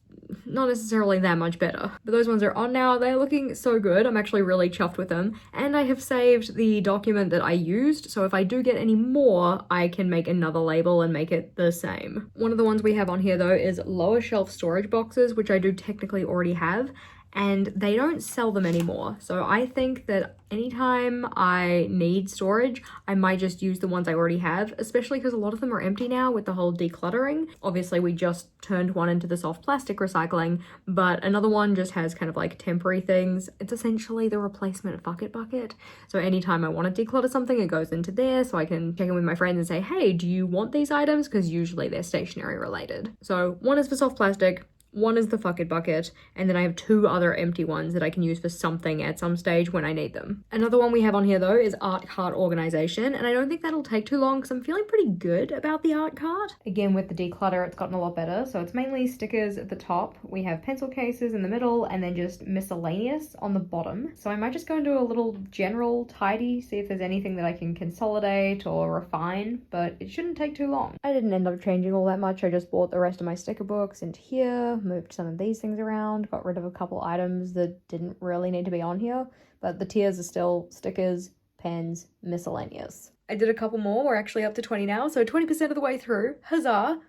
not necessarily that much better. But those ones are on now. They're looking so good. I'm actually really chuffed with them. And I have saved the document that I used, so if I do get any more, I can make another label and make it the same. One of the ones we have on here though is lower shelf storage boxes, which I do technically already have, and they don't sell them anymore. So I think that anytime I need storage, I might just use the ones I already have, especially because a lot of them are empty now with the whole decluttering. Obviously, we just turned one into the soft plastic recycling, but another one just has kind of like temporary things. It's essentially the replacement bucket bucket. So anytime I want to declutter something, it goes into there, so I can check in with my friends and say, hey, do you want these items? Because usually they're stationery related. So one is for soft plastic, one is the bucket bucket, and then I have two other empty ones that I can use for something at some stage when I need them. Another one we have on here though is art cart organization, and I don't think that'll take too long because I'm feeling pretty good about the art cart. Again, with the declutter, it's gotten a lot better. So it's mainly stickers at the top, we have pencil cases in the middle, and then just miscellaneous on the bottom. So I might just go and do a little general tidy, see if there's anything that I can consolidate or refine, but it shouldn't take too long. I didn't end up changing all that much. I just bought the rest of my sticker books into here, moved some of these things around, got rid of a couple items that didn't really need to be on here, but the tiers are still stickers, pens, miscellaneous. I did a couple more. We're actually up to 20 now, so 20% of the way through. Huzzah!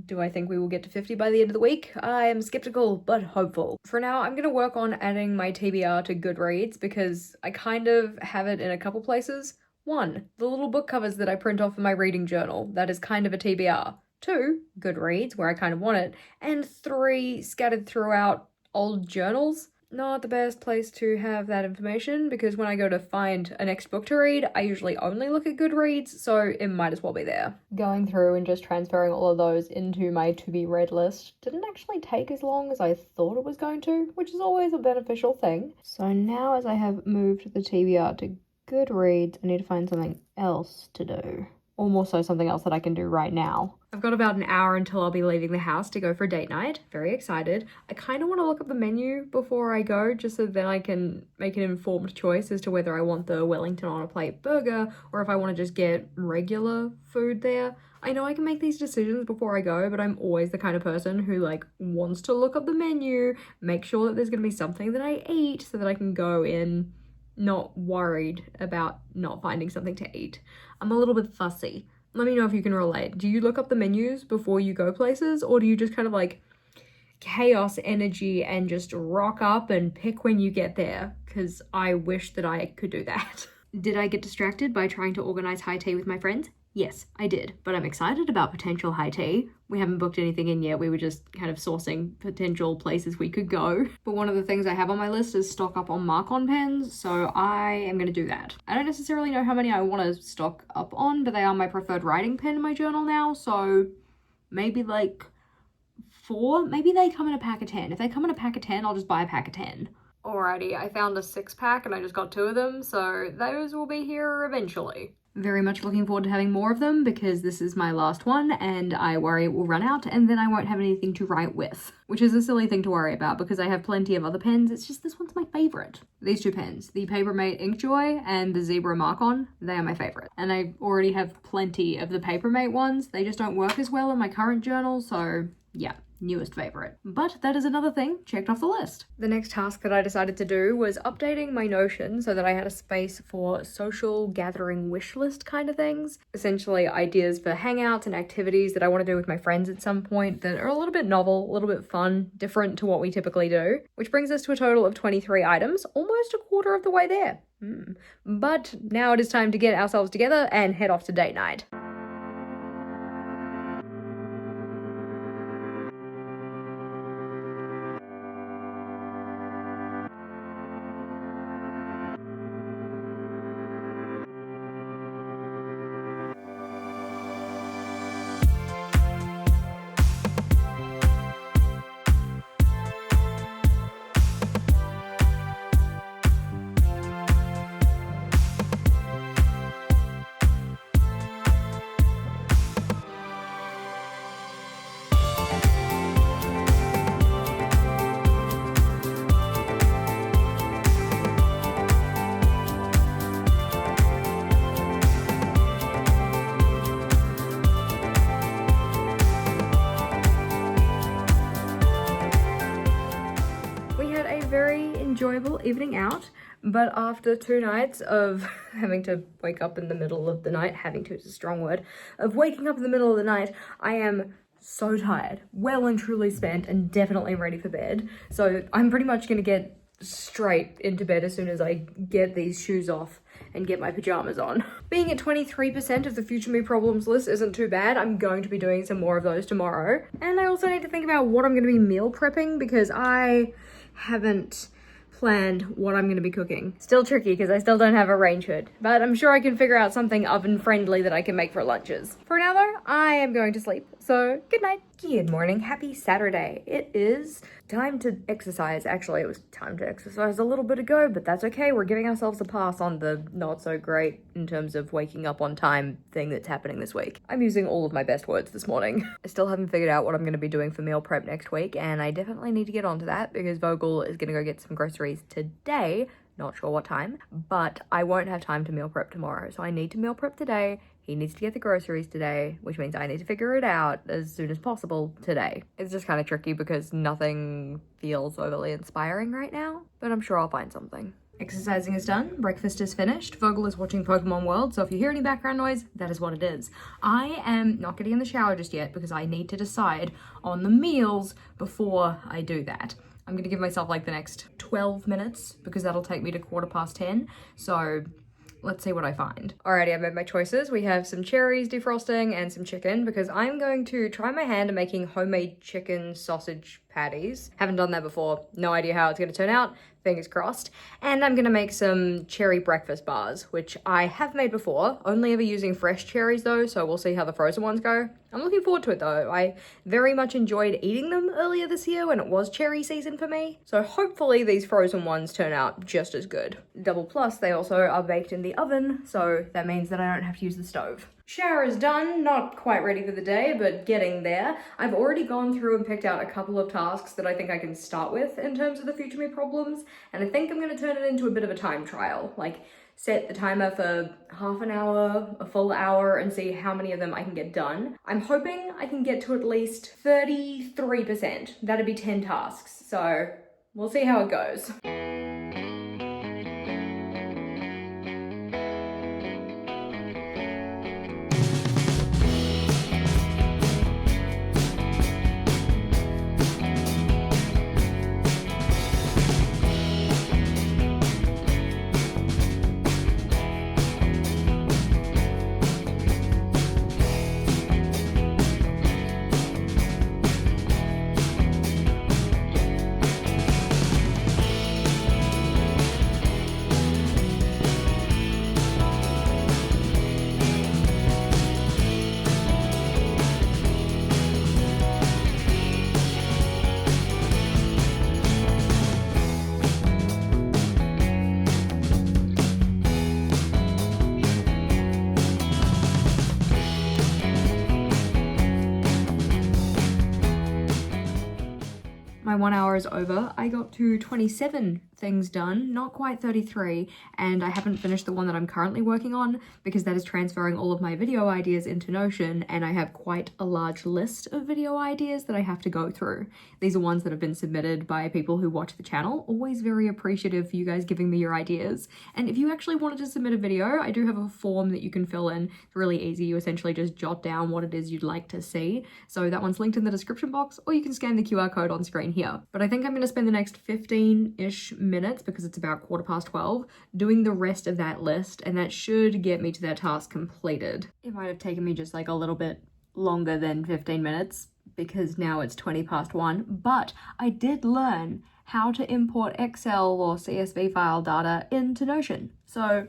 Do I think we will get to 50 by the end of the week? I am skeptical, but hopeful. For now, I'm going to work on adding my TBR to Goodreads because I kind of have it in a couple places. 1, the little book covers that I print off in my reading journal. That is kind of a TBR. 2, Goodreads, where I kind of want it. And 3, scattered throughout old journals. Not the best place to have that information because when I go to find a next book to read, I usually only look at Goodreads, so it might as well be there. Going through and just transferring all of those into my to-be-read list didn't actually take as long as I thought it was going to, which is always a beneficial thing. So now as I have moved the TBR to Goodreads, I need to find something else to do. Or more so something else that I can do right now. I've got about an hour until I'll be leaving the house to go for a date night. Very excited. I kind of want to look up the menu before I go, just so then I can make an informed choice as to whether I want the Wellington on a plate burger or if I want to just get regular food there. I know I can make these decisions before I go, but I'm always the kind of person who like wants to look up the menu, make sure that there's going to be something that I eat so that I can go in not worried about not finding something to eat. I'm a little bit fussy. Let me know if you can relate. Do you look up the menus before you go places, or do you just kind of like chaos energy and just rock up and pick when you get there? Because I wish that I could do that. Did I get distracted by trying to organize high tea with my friends? Yes, I did, but I'm excited about potential high tea. We haven't booked anything in yet. We were just kind of sourcing potential places we could go. But one of the things I have on my list is stock up on mark-on pens, so I am going to do that. I don't necessarily know how many I want to stock up on, but they are my preferred writing pen in my journal now, so maybe like 4? Maybe they come in a pack of 10. If they come in a pack of 10, I'll just buy a pack of 10. Alrighty, I found a 6-pack and I just got 2 of them, so those will be here eventually. Very much looking forward to having more of them because this is my last one and I worry it will run out and then I won't have anything to write with, which is a silly thing to worry about because I have plenty of other pens. It's just this one's my favorite. These 2 pens, the Papermate Inkjoy and the Zebra Mark-On, they are my favorite. And I already have plenty of the Papermate ones. They just don't work as well in my current journal, so yeah. Newest favorite. But that is another thing checked off the list. The next task that I decided to do was updating my Notion so that I had a space for social gathering wish list kind of things. Essentially ideas for hangouts and activities that I want to do with my friends at some point that are a little bit novel, a little bit fun, different to what we typically do. Which brings us to a total of 23 items, almost a quarter of the way there. But now it is time to get ourselves together and head off to date night. Very enjoyable evening out, but after 2 nights of having to wake up in the middle of the night, having to is a strong word, of waking up in the middle of the night, I am so tired, well and truly spent, and definitely ready for bed. So I'm pretty much gonna get straight into bed as soon as I get these shoes off and get my pajamas on. Being at 23% of the future me problems list isn't too bad. I'm going to be doing some more of those tomorrow. And I also need to think about what I'm gonna be meal prepping because I haven't planned what I'm going to be cooking. Still tricky because I still don't have a range hood, but I'm sure I can figure out something oven friendly that I can make for lunches. For now though, I am going to sleep, so good night. Good morning, happy Saturday. It is time to exercise. Actually, it was time to exercise a little bit ago, but that's okay. We're giving ourselves a pass on the not so great in terms of waking up on time thing that's happening this week. I'm using all of my best words this morning. I still haven't figured out what I'm going to be doing for meal prep next week, and I definitely need to get onto that because Vogel is going to go get some groceries today, not sure what time, but I won't have time to meal prep tomorrow. So I need to meal prep today. He needs to get the groceries today, which means I need to figure it out as soon as possible today. It's just kind of tricky because nothing feels overly inspiring right now, but I'm sure I'll find something. Exercising is done, breakfast is finished, Vogel is watching Pokemon World, so if you hear any background noise, that is what it is. I am not getting in the shower just yet because I need to decide on the meals before I do that. I'm gonna give myself like the next 12 minutes because that'll take me to 10:15, so let's see what I find. Alrighty, I've made my choices. We have some cherries defrosting and some chicken because I'm going to try my hand at making homemade chicken sausage patties. Haven't done that before. No idea how it's gonna turn out. Fingers crossed. And I'm gonna make some cherry breakfast bars, which I have made before, only ever using fresh cherries though, so we'll see how the frozen ones go. I'm looking forward to it though. I very much enjoyed eating them earlier this year when it was cherry season for me, so hopefully these frozen ones turn out just as good. Double plus, they also are baked in the oven, so that means that I don't have to use the stove. Shower is done, not quite ready for the day, but getting there. I've already gone through and picked out a couple of tasks that I think I can start with in terms of the future me problems, and I think I'm gonna turn it into a bit of a time trial. Like, set the timer for half an hour, a full hour, and see how many of them I can get done. I'm hoping I can get to at least 33%. That'd be 10 tasks, so we'll see how it goes. My 1 hour is over. I got to 27 things done, not quite 33, and I haven't finished the one that I'm currently working on because that is transferring all of my video ideas into Notion, and I have quite a large list of video ideas that I have to go through. These are ones that have been submitted by people who watch the channel. Always very appreciative for you guys giving me your ideas. And if you actually wanted to submit a video, I do have a form that you can fill in. It's really easy. You essentially just jot down what it is you'd like to see. So that one's linked in the description box, or you can scan the QR code on screen here. But I think I'm going to spend the next 15-ish minutes, because it's about 12:15, doing the rest of that list, and that should get me to that task completed. It might have taken me just like a little bit longer than 15 minutes, because now it's 1:20, but I did learn how to import Excel or CSV file data into Notion. So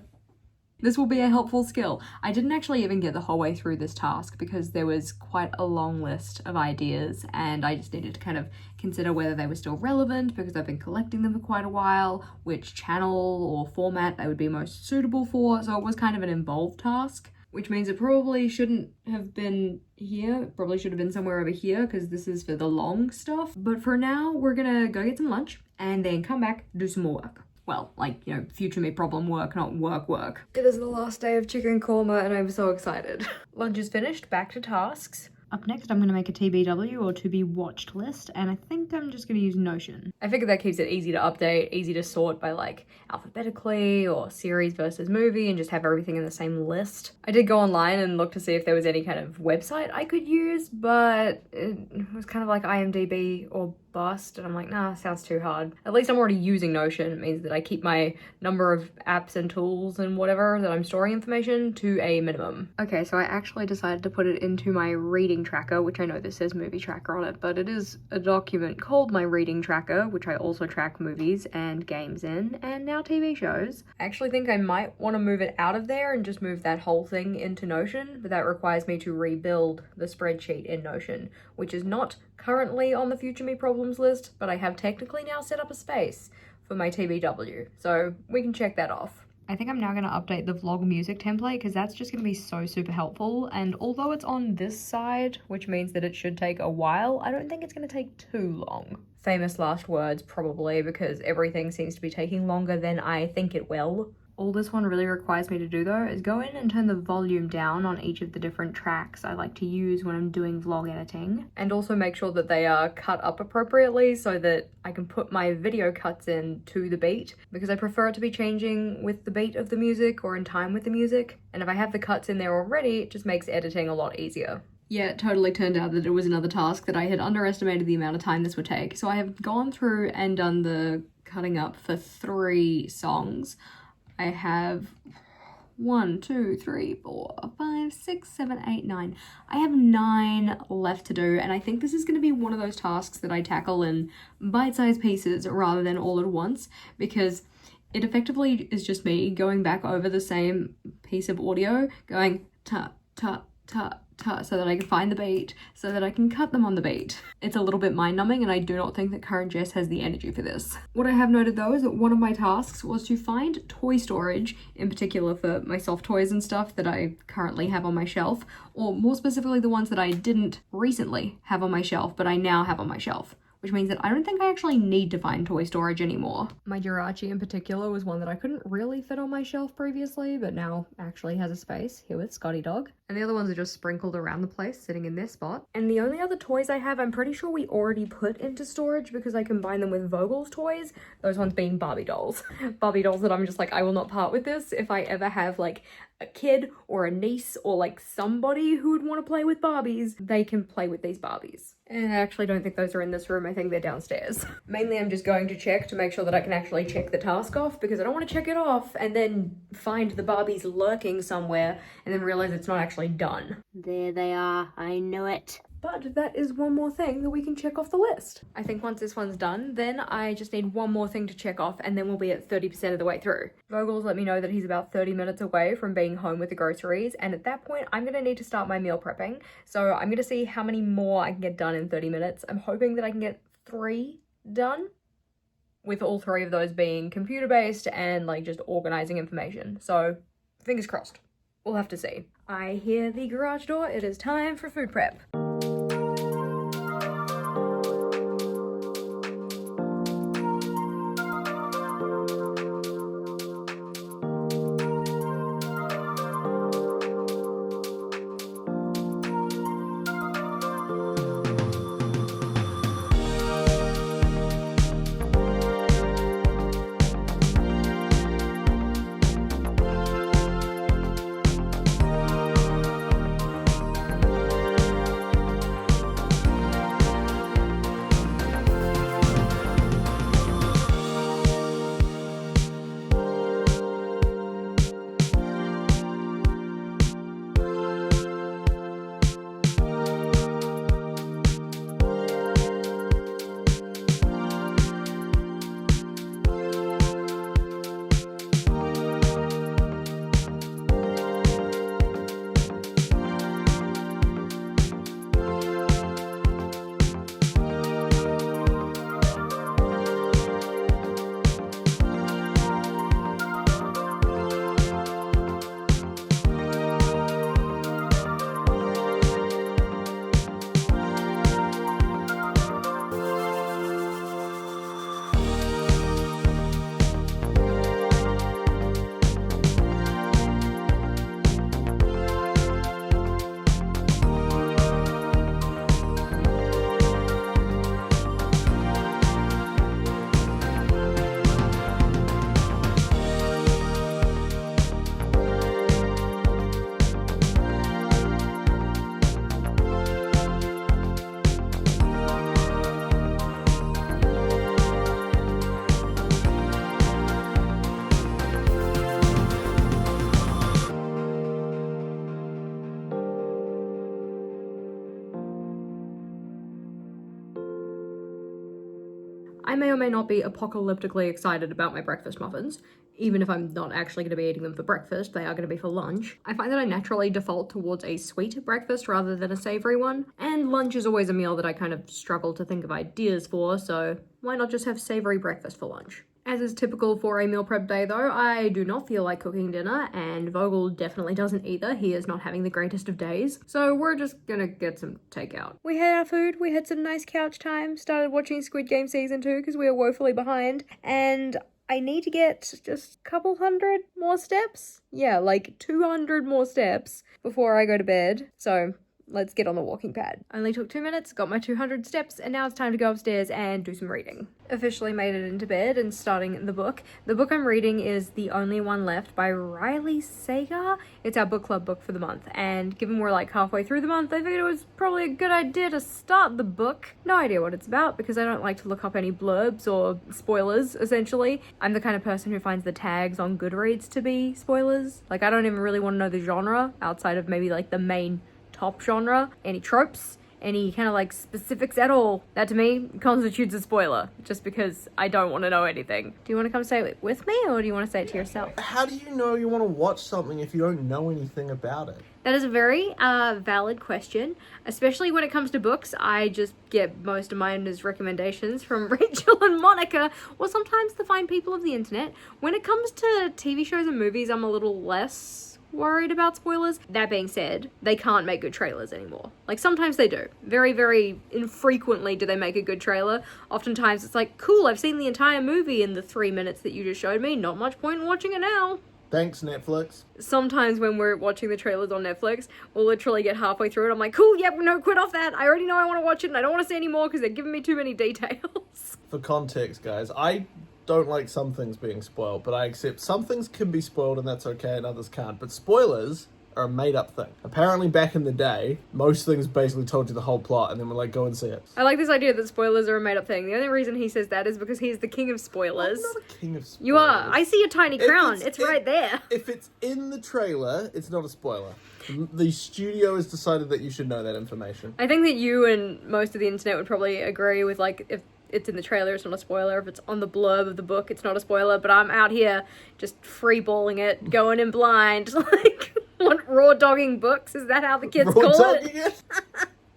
this will be a helpful skill. I didn't actually even get the whole way through this task because there was quite a long list of ideas, and I just needed to kind of consider whether they were still relevant because I've been collecting them for quite a while, which channel or format they would be most suitable for. So it was kind of an involved task, which means it probably shouldn't have been here. It probably should have been somewhere over here because this is for the long stuff. But for now, we're gonna go get some lunch and then come back, do some more work. Well, like, you know, future me problem work, not work. It is the last day of chicken korma and I'm so excited. Lunch is finished, back to tasks. Up next, I'm gonna make a TBW or to be watched list, and I think I'm just gonna use Notion. I figured that keeps it easy to update, easy to sort by like alphabetically or series versus movie, and just have everything in the same list. I did go online and look to see if there was any kind of website I could use, but it was kind of like IMDb or bust, and I'm like, nah, sounds too hard. At least I'm already using Notion. It means that I keep my number of apps and tools and whatever that I'm storing information to a minimum. Okay, so I actually decided to put it into my reading tracker, which I know this says movie tracker on it, but it is a document called my reading tracker, which I also track movies and games in, and now TV shows. I actually think I might want to move it out of there and just move that whole thing into Notion, but that requires me to rebuild the spreadsheet in Notion, which is not currently on the future me problems list, but I have technically now set up a space for my TBW, so we can check that off. I think I'm now going to update the vlog music template because that's just going to be so super helpful. And although it's on this side, which means that it should take a while, I don't think it's going to take too long. Famous last words, probably, because everything seems to be taking longer than I think it will. All this one really requires me to do though is go in and turn the volume down on each of the different tracks I like to use when I'm doing vlog editing, and also make sure that they are cut up appropriately so that I can put my video cuts in to the beat, because I prefer it to be changing with the beat of the music or in time with the music, and if I have the cuts in there already, it just makes editing a lot easier. Yeah, it totally turned out that it was another task that I had underestimated the amount of time this would take. So I have gone through and done the cutting up for 3 songs. I have 1, 2, 3, 4, 5, 6, 7, 8, 9. I have 9 left to do, and I think this is going to be one of those tasks that I tackle in bite-sized pieces rather than all at once, because it effectively is just me going back over the same piece of audio, going ta, ta, ta, ta, so that I can find the beat, so that I can cut them on the beat. It's a little bit mind-numbing, and I do not think that current Jess has the energy for this. What I have noted though is that one of my tasks was to find toy storage, in particular for my soft toys and stuff that I currently have on my shelf, or more specifically the ones that I didn't recently have on my shelf, but I now have on my shelf, which means that I don't think I actually need to find toy storage anymore. My Jirachi in particular was one that I couldn't really fit on my shelf previously, but now actually has a space here with Scotty Dog. And the other ones are just sprinkled around the place, sitting in their spot. And the only other toys I have, I'm pretty sure we already put into storage because I combined them with Vogel's toys. Those ones being Barbie dolls. Barbie dolls that I'm just like, I will not part with this. If I ever have like a kid or a niece or like somebody who would want to play with Barbies, they can play with these Barbies. And I actually don't think those are in this room. I think they're downstairs. Mainly I'm just going to check to make sure that I can actually check the task off, because I don't want to check it off and then find the Barbies lurking somewhere and then realize it's not actually done. There they are. I know it. But that is one more thing that we can check off the list. I think once this one's done, then I just need one more thing to check off, and then we'll be at 30% of the way through. Vogel's let me know that he's about 30 minutes away from being home with the groceries, and at that point, I'm gonna need to start my meal prepping. So I'm gonna see how many more I can get done in 30 minutes. I'm hoping that I can get 3 done, with all 3 of those being computer-based and like just organizing information. So fingers crossed. We'll have to see. I hear the garage door. It is time for food prep. I may or may not be apocalyptically excited about my breakfast muffins. Even if I'm not actually going to be eating them for breakfast, they are going to be for lunch. I find that I naturally default towards a sweet breakfast rather than a savory one, and lunch is always a meal that I kind of struggle to think of ideas for, so why not just have savory breakfast for lunch? As is typical for a meal prep day though, I do not feel like cooking dinner, and Vogel definitely doesn't either. He is not having the greatest of days, so we're just gonna get some takeout. We had our food, we had some nice couch time, started watching Squid Game Season 2 because we are woefully behind, and I need to get just a couple hundred more steps. Yeah, like 200 more steps before I go to bed, so let's get on the walking pad. Only took 2 minutes, got my 200 steps, and now it's time to go upstairs and do some reading. Officially made it into bed and starting the book. The book I'm reading is The Only One Left by Riley Sager. It's our book club book for the month, and given we're like halfway through the month, I figured it was probably a good idea to start the book. No idea what it's about because I don't like to look up any blurbs or spoilers, essentially. I'm the kind of person who finds the tags on Goodreads to be spoilers. Like, I don't even really want to know the genre outside of maybe like the main top genre, any tropes, any kind of like specifics at all. That to me constitutes a spoiler, just because I don't want to know anything. Do you want to come say it with me, or do you want to say it to yourself? How do you know you want to watch something if you don't know anything about it? That is a very valid question, especially when it comes to books. I just get most of mine as recommendations from Rachel and Monica, or sometimes the fine people of the internet. When it comes to TV shows and movies, I'm a little less worried about spoilers. That being said, they can't make good trailers anymore. Like, sometimes they do. Very, very infrequently do they make a good trailer. Oftentimes it's like, cool, I've seen the entire movie in the 3 minutes that you just showed me. Not much point in watching it now. Thanks, Netflix. Sometimes when we're watching the trailers on Netflix, we'll literally get halfway through it. I'm like, cool, yep, no, quit off that. I already know I want to watch it and I don't want to see any more because they're giving me too many details. For context, guys, I don't like some things being spoiled, but I accept some things can be spoiled and that's okay and others can't. But spoilers are a made-up thing. Apparently back in the day, most things basically told you the whole plot and then we're like, go and see it. I like this idea that spoilers are a made-up thing. The only reason he says that is because he's the king of spoilers. I'm not a king of spoilers. You are. I see your tiny crown. It's right there. If it's in the trailer, it's not a spoiler. The studio has decided that you should know that information. I think that you and most of the internet would probably agree with, like, if it's in the trailer, it's not a spoiler. If it's on the blurb of the book, it's not a spoiler. But I'm out here just freeballing it, going in blind. Like, what, raw dogging books? Is that how the kids call it?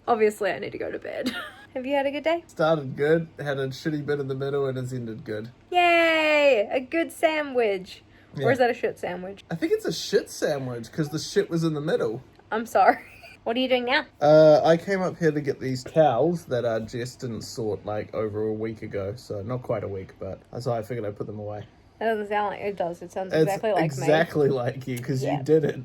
Obviously, I need to go to bed. Have you had a good day? Started good, had a shitty bit in the middle, and it's ended good. Yay! A good sandwich. Yeah. Or is that a shit sandwich? I think it's a shit sandwich, because the shit was in the middle. I'm sorry. What are you doing now? I came up here to get these towels that Jess didn't sort like over a week ago. So not quite a week, but that's why I figured I'd put them away. That doesn't sound like it does. It sounds exactly like me. Exactly like you, because you did it.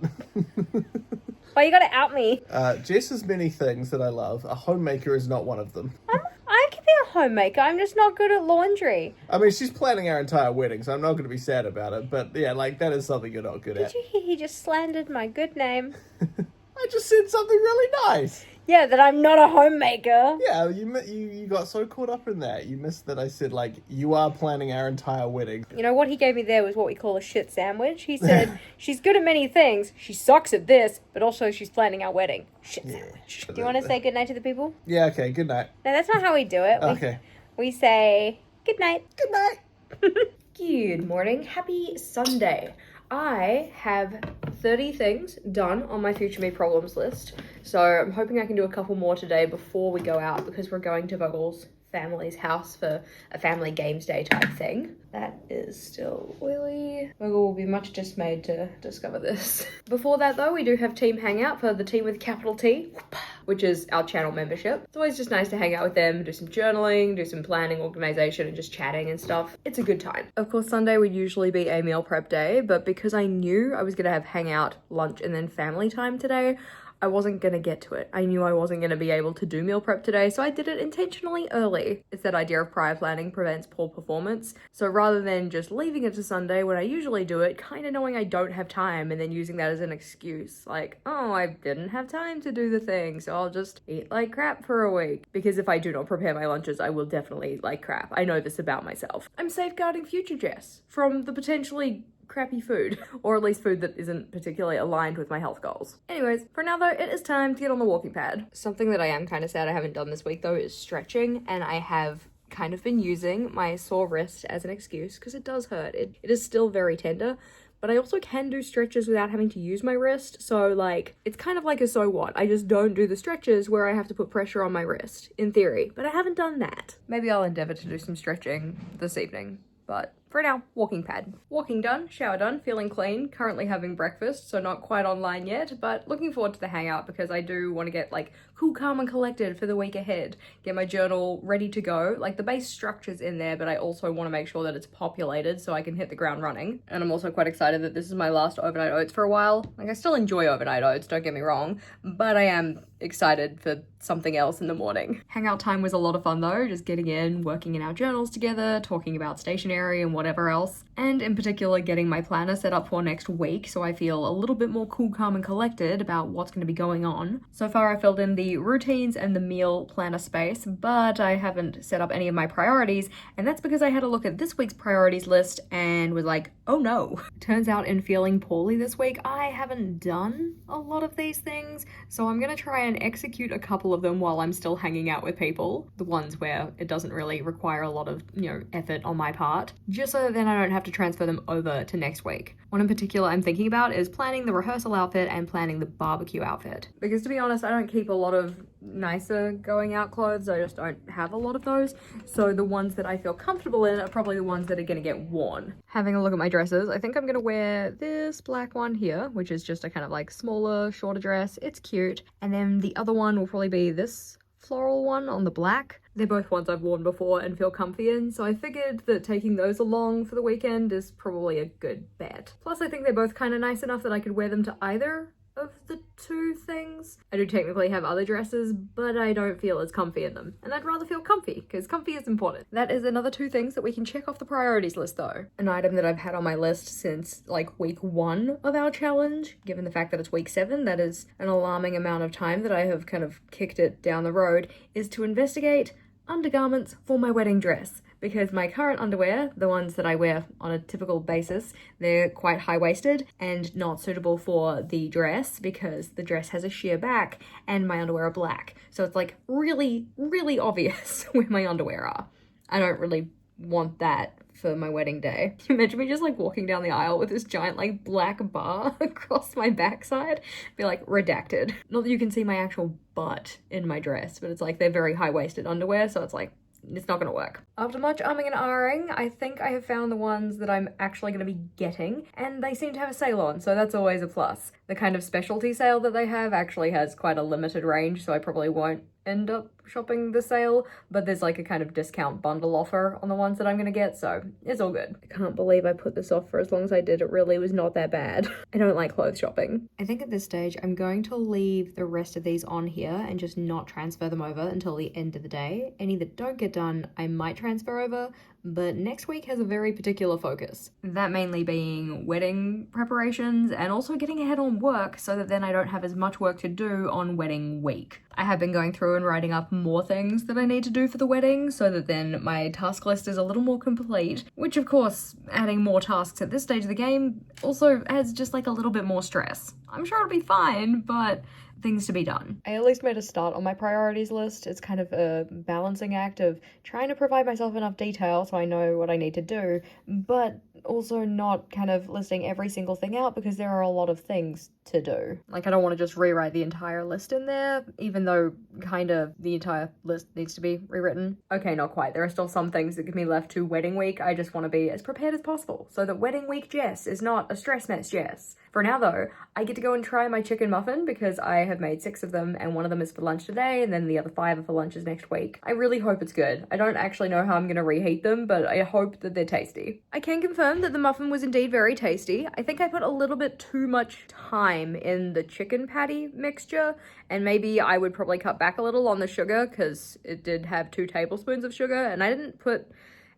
Why you gotta out me? Jess has many things that I love. A homemaker is not one of them. I can be a homemaker. I'm just not good at laundry. I mean, she's planning our entire wedding, so I'm not going to be sad about it. But yeah, like, that is something you're not good at. Did you hear he just slandered my good name? I just said something really nice. Yeah, that I'm not a homemaker. Yeah, you got so caught up in that. You missed that I said, like, you are planning our entire wedding. You know, what he gave me there was what we call a shit sandwich. He said, she's good at many things. She sucks at this, but also she's planning our wedding. Shit sandwich. Do you want to say goodnight to the people? Yeah, okay, good night. No, that's not how we do it. Okay. We say good night. Good night. Good morning. Happy Sunday. I have 30 things done on my future me problems list, so I'm hoping I can do a couple more today before we go out because we're going to Vogel's family's house for a family games day type thing. That is still oily. Vogel will be much dismayed to discover this. Before that though, we do have team hangout for the team with capital T, which is our channel membership. It's always just nice to hang out with them, do some journaling, do some planning, organization, and just chatting and stuff. It's a good time. Of course, Sunday would usually be a meal prep day, but because I knew I was gonna have hangout, lunch, and then family time today, I wasn't gonna get to it. I knew I wasn't gonna be able to do meal prep today, so I did it intentionally early. It's that idea of prior planning prevents poor performance. So rather than just leaving it to Sunday when I usually do it, kind of knowing I don't have time and then using that as an excuse, like, oh, I didn't have time to do the thing, so I'll just eat like crap for a week. Because if I do not prepare my lunches, I will definitely eat like crap. I know this about myself. I'm safeguarding future Jess from the potentially crappy food, or at least food that isn't particularly aligned with my health goals. Anyways, for now though, it is time to get on the walking pad. Something that I am kind of sad I haven't done this week though is stretching, and I have kind of been using my sore wrist as an excuse because it does hurt. It is still very tender, but I also can do stretches without having to use my wrist, so like, it's kind of like a so what. I just don't do the stretches where I have to put pressure on my wrist, in theory, but I haven't done that. Maybe I'll endeavour to do some stretching this evening, but For now, walking pad. Walking done, shower done, feeling clean, currently having breakfast, so not quite online yet, but looking forward to the hangout because I do want to get like cool, calm and collected for the week ahead. Get my journal ready to go. Like the base structure's in there, but I also want to make sure that it's populated so I can hit the ground running. And I'm also quite excited that this is my last overnight oats for a while. Like I still enjoy overnight oats, don't get me wrong, but I am excited for something else in the morning. Hangout time was a lot of fun though, just getting in, working in our journals together, talking about stationery and whatever else, and in particular getting my planner set up for next week so I feel a little bit more cool, calm and collected about what's going to be going on. So far I filled in the routines and the meal planner space, but I haven't set up any of my priorities, and that's because I had a look at this week's priorities list and was like, oh no. Turns out in feeling poorly this week, I haven't done a lot of these things, so I'm gonna try and execute a couple of them while I'm still hanging out with people, the ones where it doesn't really require a lot of, effort on my part, just so that then I don't have to transfer them over to next week. One in particular I'm thinking about is planning the rehearsal outfit and planning the barbecue outfit. Because to be honest, I don't keep a lot of nicer going out clothes, I just don't have a lot of those, so the ones that I feel comfortable in are probably the ones that are gonna get worn. Having a look at my dresses, I think I'm gonna wear this black one here, which is just a kind of like smaller, shorter dress. It's cute. And then the other one will probably be this floral one on the black. They're both ones I've worn before and feel comfy in, so I figured that taking those along for the weekend is probably a good bet. Plus I think they're both kind of nice enough that I could wear them to either of the two things. I do technically have other dresses, but I don't feel as comfy in them, and I'd rather feel comfy because comfy is important. That is another two things that we can check off the priorities list though. An item that I've had on my list since like week 1 of our challenge, given the fact that it's week 7, that is an alarming amount of time that I have kind of kicked it down the road, is to investigate undergarments for my wedding dress. Because my current underwear, the ones that I wear on a typical basis, they're quite high-waisted and not suitable for the dress because the dress has a sheer back and my underwear are black. So it's like really, really obvious where my underwear are. I don't really want that for my wedding day. Can you imagine me just like walking down the aisle with this giant like black bar across my backside? Be like, redacted. Not that you can see my actual butt in my dress, but it's like they're very high-waisted underwear, so it's like, it's not gonna work. After much umming and ahhing, I think I have found the ones that I'm actually gonna be getting, and they seem to have a sale on, so that's always a plus. The kind of specialty sale that they have actually has quite a limited range, so I probably won't end up shopping the sale, but there's like a kind of discount bundle offer on the ones that I'm gonna get, so it's all good. I can't believe I put this off for as long as I did. It really was not that bad. I don't like clothes shopping. I think at this stage I'm going to leave the rest of these on here and just not transfer them over until the end of the day. Any that don't get done I might transfer over, but next week has a very particular focus. That mainly being wedding preparations and also getting ahead on work so that then I don't have as much work to do on wedding week. I have been going through and writing up more things that I need to do for the wedding so that then my task list is a little more complete, which of course, adding more tasks at this stage of the game also adds just like a little bit more stress. I'm sure it'll be fine, but things to be done. I at least made a start on my priorities list. It's kind of a balancing act of trying to provide myself enough detail so I know what I need to do, but also not kind of listing every single thing out because there are a lot of things to do. Like, I don't want to just rewrite the entire list in there, even though kind of the entire list needs to be rewritten. Okay, not quite. There are still some things that can be left to wedding week. I just want to be as prepared as possible so that wedding week Jess is not a stress mess Jess. For now though, I get to go and try my chicken muffin because I have made 6 of them and one of them is for lunch today and then the other 5 are for lunches next week. I really hope it's good. I don't actually know how I'm going to reheat them, but I hope that they're tasty. I can confirm that the muffin was indeed very tasty. I think I put a little bit too much time in the chicken patty mixture, and maybe I would probably cut back a little on the sugar because it did have 2 tablespoons of sugar and I didn't put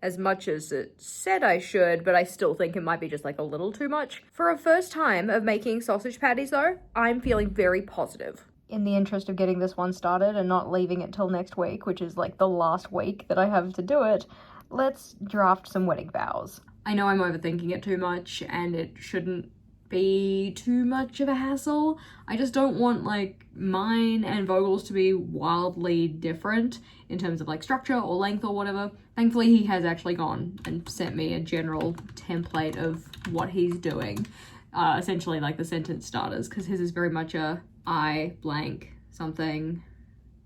as much as it said I should, but I still think it might be just like a little too much. For a first time of making sausage patties though, I'm feeling very positive. In the interest of getting this one started and not leaving it till next week, which is like the last week that I have to do it, let's draft some wedding vows. I know I'm overthinking it too much and it shouldn't be too much of a hassle. I just don't want like mine and Vogel's to be wildly different in terms of like structure or length or whatever. Thankfully he has actually gone and sent me a general template of what he's doing. Essentially like the sentence starters, because his is very much a I blank something,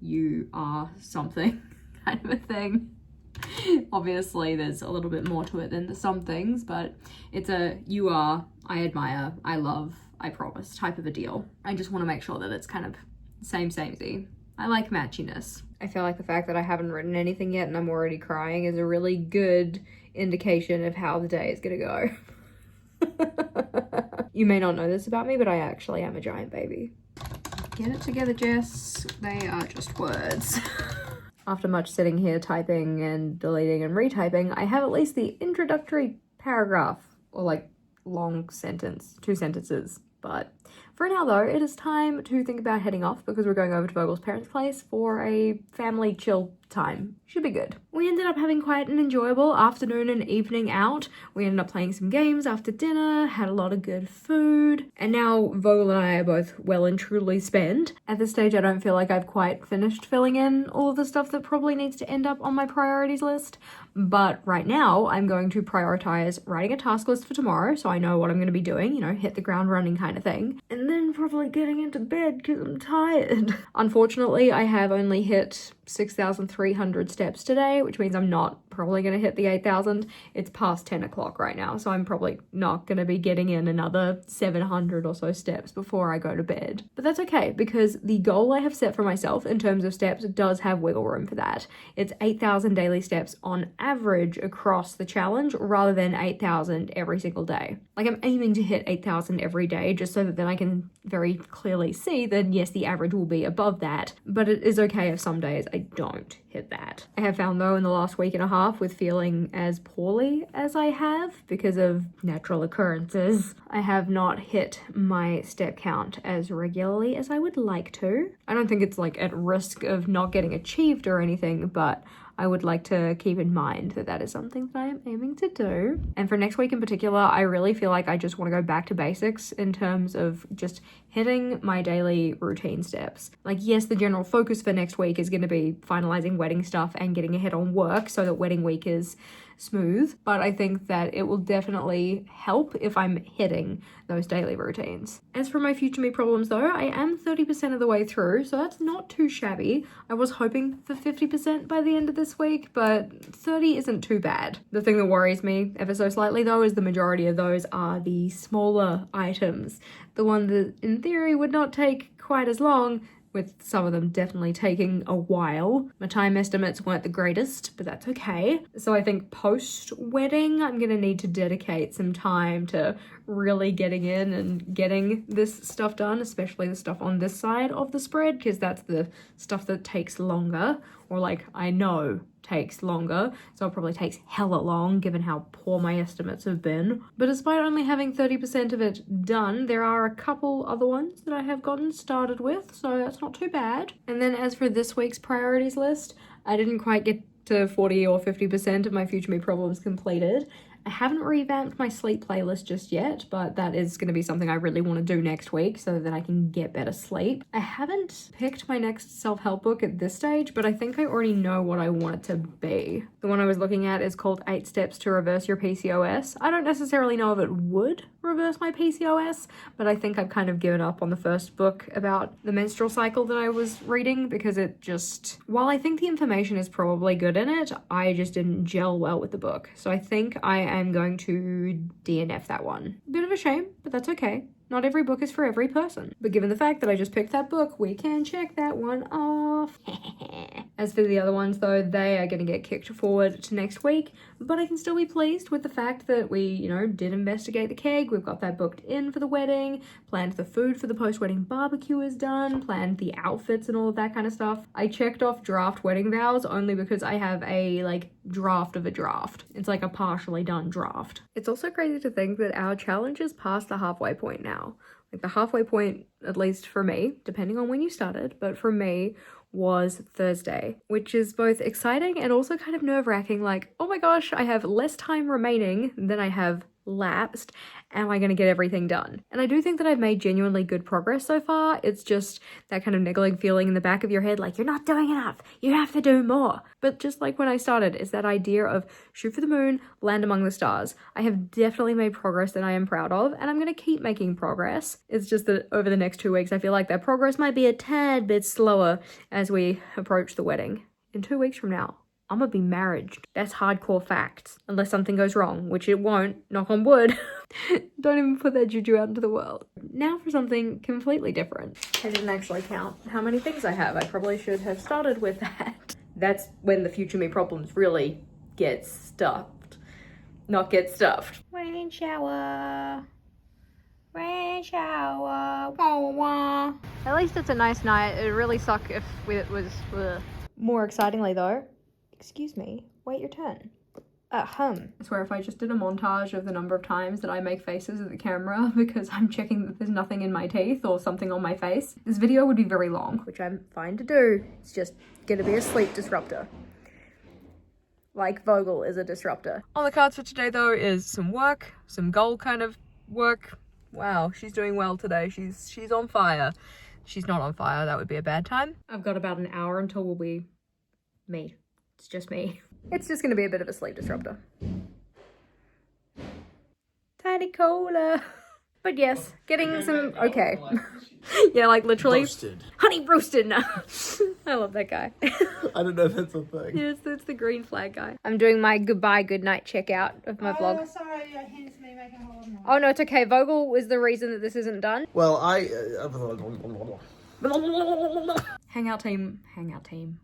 you are something kind of a thing. Obviously, there's a little bit more to it than some things, but it's a you are, I admire, I love, I promise type of a deal. I just want to make sure that it's kind of samey. I like matchiness. I feel like the fact that I haven't written anything yet and I'm already crying is a really good indication of how the day is gonna go. You may not know this about me, but I actually am a giant baby. Get it together, Jess. They are just words. After much sitting here typing and deleting and retyping, I have at least the introductory paragraph, or like long sentence, 2 sentences. But for now though, it is time to think about heading off because we're going over to Vogel's parents' place for a family chill time. Should be good. We ended up having quite an enjoyable afternoon and evening out. We ended up playing some games after dinner, had a lot of good food, and now Vogel and I are both well and truly spent. At this stage, I don't feel like I've quite finished filling in all of the stuff that probably needs to end up on my priorities list, but right now I'm going to prioritize writing a task list for tomorrow so I know what I'm going to be doing, you know, hit the ground running kind of thing, and then probably getting into bed because I'm tired. Unfortunately, I have only hit 6,300 steps today, which means I'm not probably going to hit the 8,000. It's past 10 o'clock right now, so I'm probably not going to be getting in another 700 or so steps before I go to bed. But that's okay, because the goal I have set for myself in terms of steps does have wiggle room for that. It's 8,000 daily steps on average across the challenge rather than 8,000 every single day. Like, I'm aiming to hit 8,000 every day just so that then I can very clearly see that yes, the average will be above that, but it is okay if some days I don't hit that. I have found though in the last week and a half with feeling as poorly as I have because of natural occurrences, I have not hit my step count as regularly as I would like to. I don't think it's like at risk of not getting achieved or anything, but I would like to keep in mind that that is something that I am aiming to do. And for next week in particular, I really feel like I just want to go back to basics in terms of just hitting my daily routine steps. Like, yes, the general focus for next week is going to be finalizing wedding stuff and getting ahead on work so that wedding week is smooth, but I think that it will definitely help if I'm hitting those daily routines. As for my future me problems though, I am 30% of the way through, so that's not too shabby. I was hoping for 50% by the end of this week, but 30 isn't too bad. The thing that worries me ever so slightly though is the majority of those are the smaller items, the one that in theory would not take quite as long, with some of them definitely taking a while. My time estimates weren't the greatest, but that's okay. So I think post-wedding, I'm gonna need to dedicate some time to really getting in and getting this stuff done, especially the stuff on this side of the spread, because that's the stuff that takes longer, or like I know takes longer, so it probably takes hella long given how poor my estimates have been. But despite only having 30% of it done, there are a couple other ones that I have gotten started with, so that's not too bad. And then as for this week's priorities list, I didn't quite get to 40 or 50% of my future me problems completed. I haven't revamped my sleep playlist just yet, but that is going to be something I really want to do next week so that I can get better sleep. I haven't picked my next self-help book at this stage, but I think I already know what I want it to be. The one I was looking at is called 8 Steps to Reverse Your PCOS. I don't necessarily know if it would reverse my PCOS, but I think I've kind of given up on the first book about the menstrual cycle that I was reading because it just, while I think the information is probably good in it, I just didn't gel well with the book. So I think I am going to DNF that one. Bit of a shame, but that's okay. Not every book is for every person. But given the fact that I just picked that book, we can check that one off. As for the other ones though, they are going to get kicked forward to next week, but I can still be pleased with the fact that we, you know, did investigate the keg, we've got that booked in for the wedding, planned the food for the post-wedding barbecue is done, planned the outfits and all of that kind of stuff. I checked off draft wedding vows only because I have a, like, draft of a draft. It's like a partially done draft. It's also crazy to think that our challenge is past the halfway point now. Like, the halfway point, at least for me, depending on when you started, but for me, was Thursday, which is both exciting and also kind of nerve-wracking. Like, oh my gosh, I have less time remaining than I have lapsed. Am I going to get everything done? And I do think that I've made genuinely good progress so far. It's just that kind of niggling feeling in the back of your head, like, you're not doing enough, you have to do more. But just like when I started, it's that idea of shoot for the moon, land among the stars. I have definitely made progress that I am proud of, and I'm going to keep making progress. It's just that over the next 2 weeks, I feel like that progress might be a tad bit slower as we approach the wedding in 2 weeks from now. I'm gonna be married. That's hardcore facts. Unless something goes wrong, which it won't, knock on wood. Don't even put that juju out into the world. Now for something completely different. I didn't actually count how many things I have. I probably should have started with that. That's when the future me problems really get stuffed. Not get stuffed. Rain shower. Rain shower. Wah, wah. At least it's a nice night. It'd really suck if it was... More excitingly though, excuse me, wait your turn. I swear if I just did a montage of the number of times that I make faces at the camera because I'm checking that there's nothing in my teeth or something on my face, this video would be very long, which I'm fine to do. It's just gonna be a sleep disruptor. Like Vogel is a disruptor. On the cards for today though is some work, some goal kind of work. Wow, she's doing well today. She's on fire. She's not on fire, that would be a bad time. I've got about an hour until we'll be me. It's just me. It's just gonna be a bit of a sleep disruptor. Tiny cola. But yes, getting some, okay. Yeah, like literally. Roasted. Honey roasted now. I love that guy. I don't know if that's a thing. Yes, it's the green flag guy. I'm doing my goodbye, good night checkout of my vlog. Oh, sorry, your hands me making a whole lot of noise. Oh no, it's okay. Vogel is the reason that this isn't done. Well, Hangout team.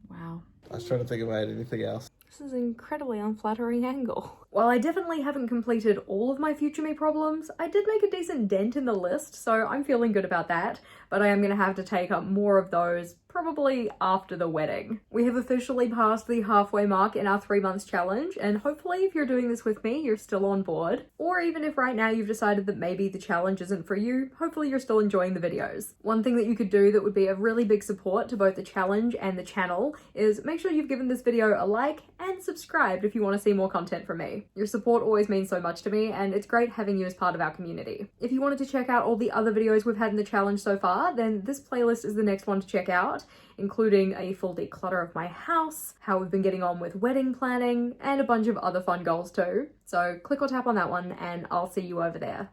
Wow. I was trying to think about anything else. This is an incredibly unflattering angle. While I definitely haven't completed all of my future me problems, I did make a decent dent in the list, so I'm feeling good about that, but I am going to have to take up more of those probably after the wedding. We have officially passed the halfway mark in our 3 months challenge, and hopefully if you're doing this with me, you're still on board. Or even if right now you've decided that maybe the challenge isn't for you, hopefully you're still enjoying the videos. One thing that you could do that would be a really big support to both the challenge and the channel is make sure you've given this video a like and subscribed if you want to see more content from me. Your support always means so much to me, and it's great having you as part of our community. If you wanted to check out all the other videos we've had in the challenge so far, then this playlist is the next one to check out, including a full declutter of my house, how we've been getting on with wedding planning, and a bunch of other fun goals too. So click or tap on that one and I'll see you over there.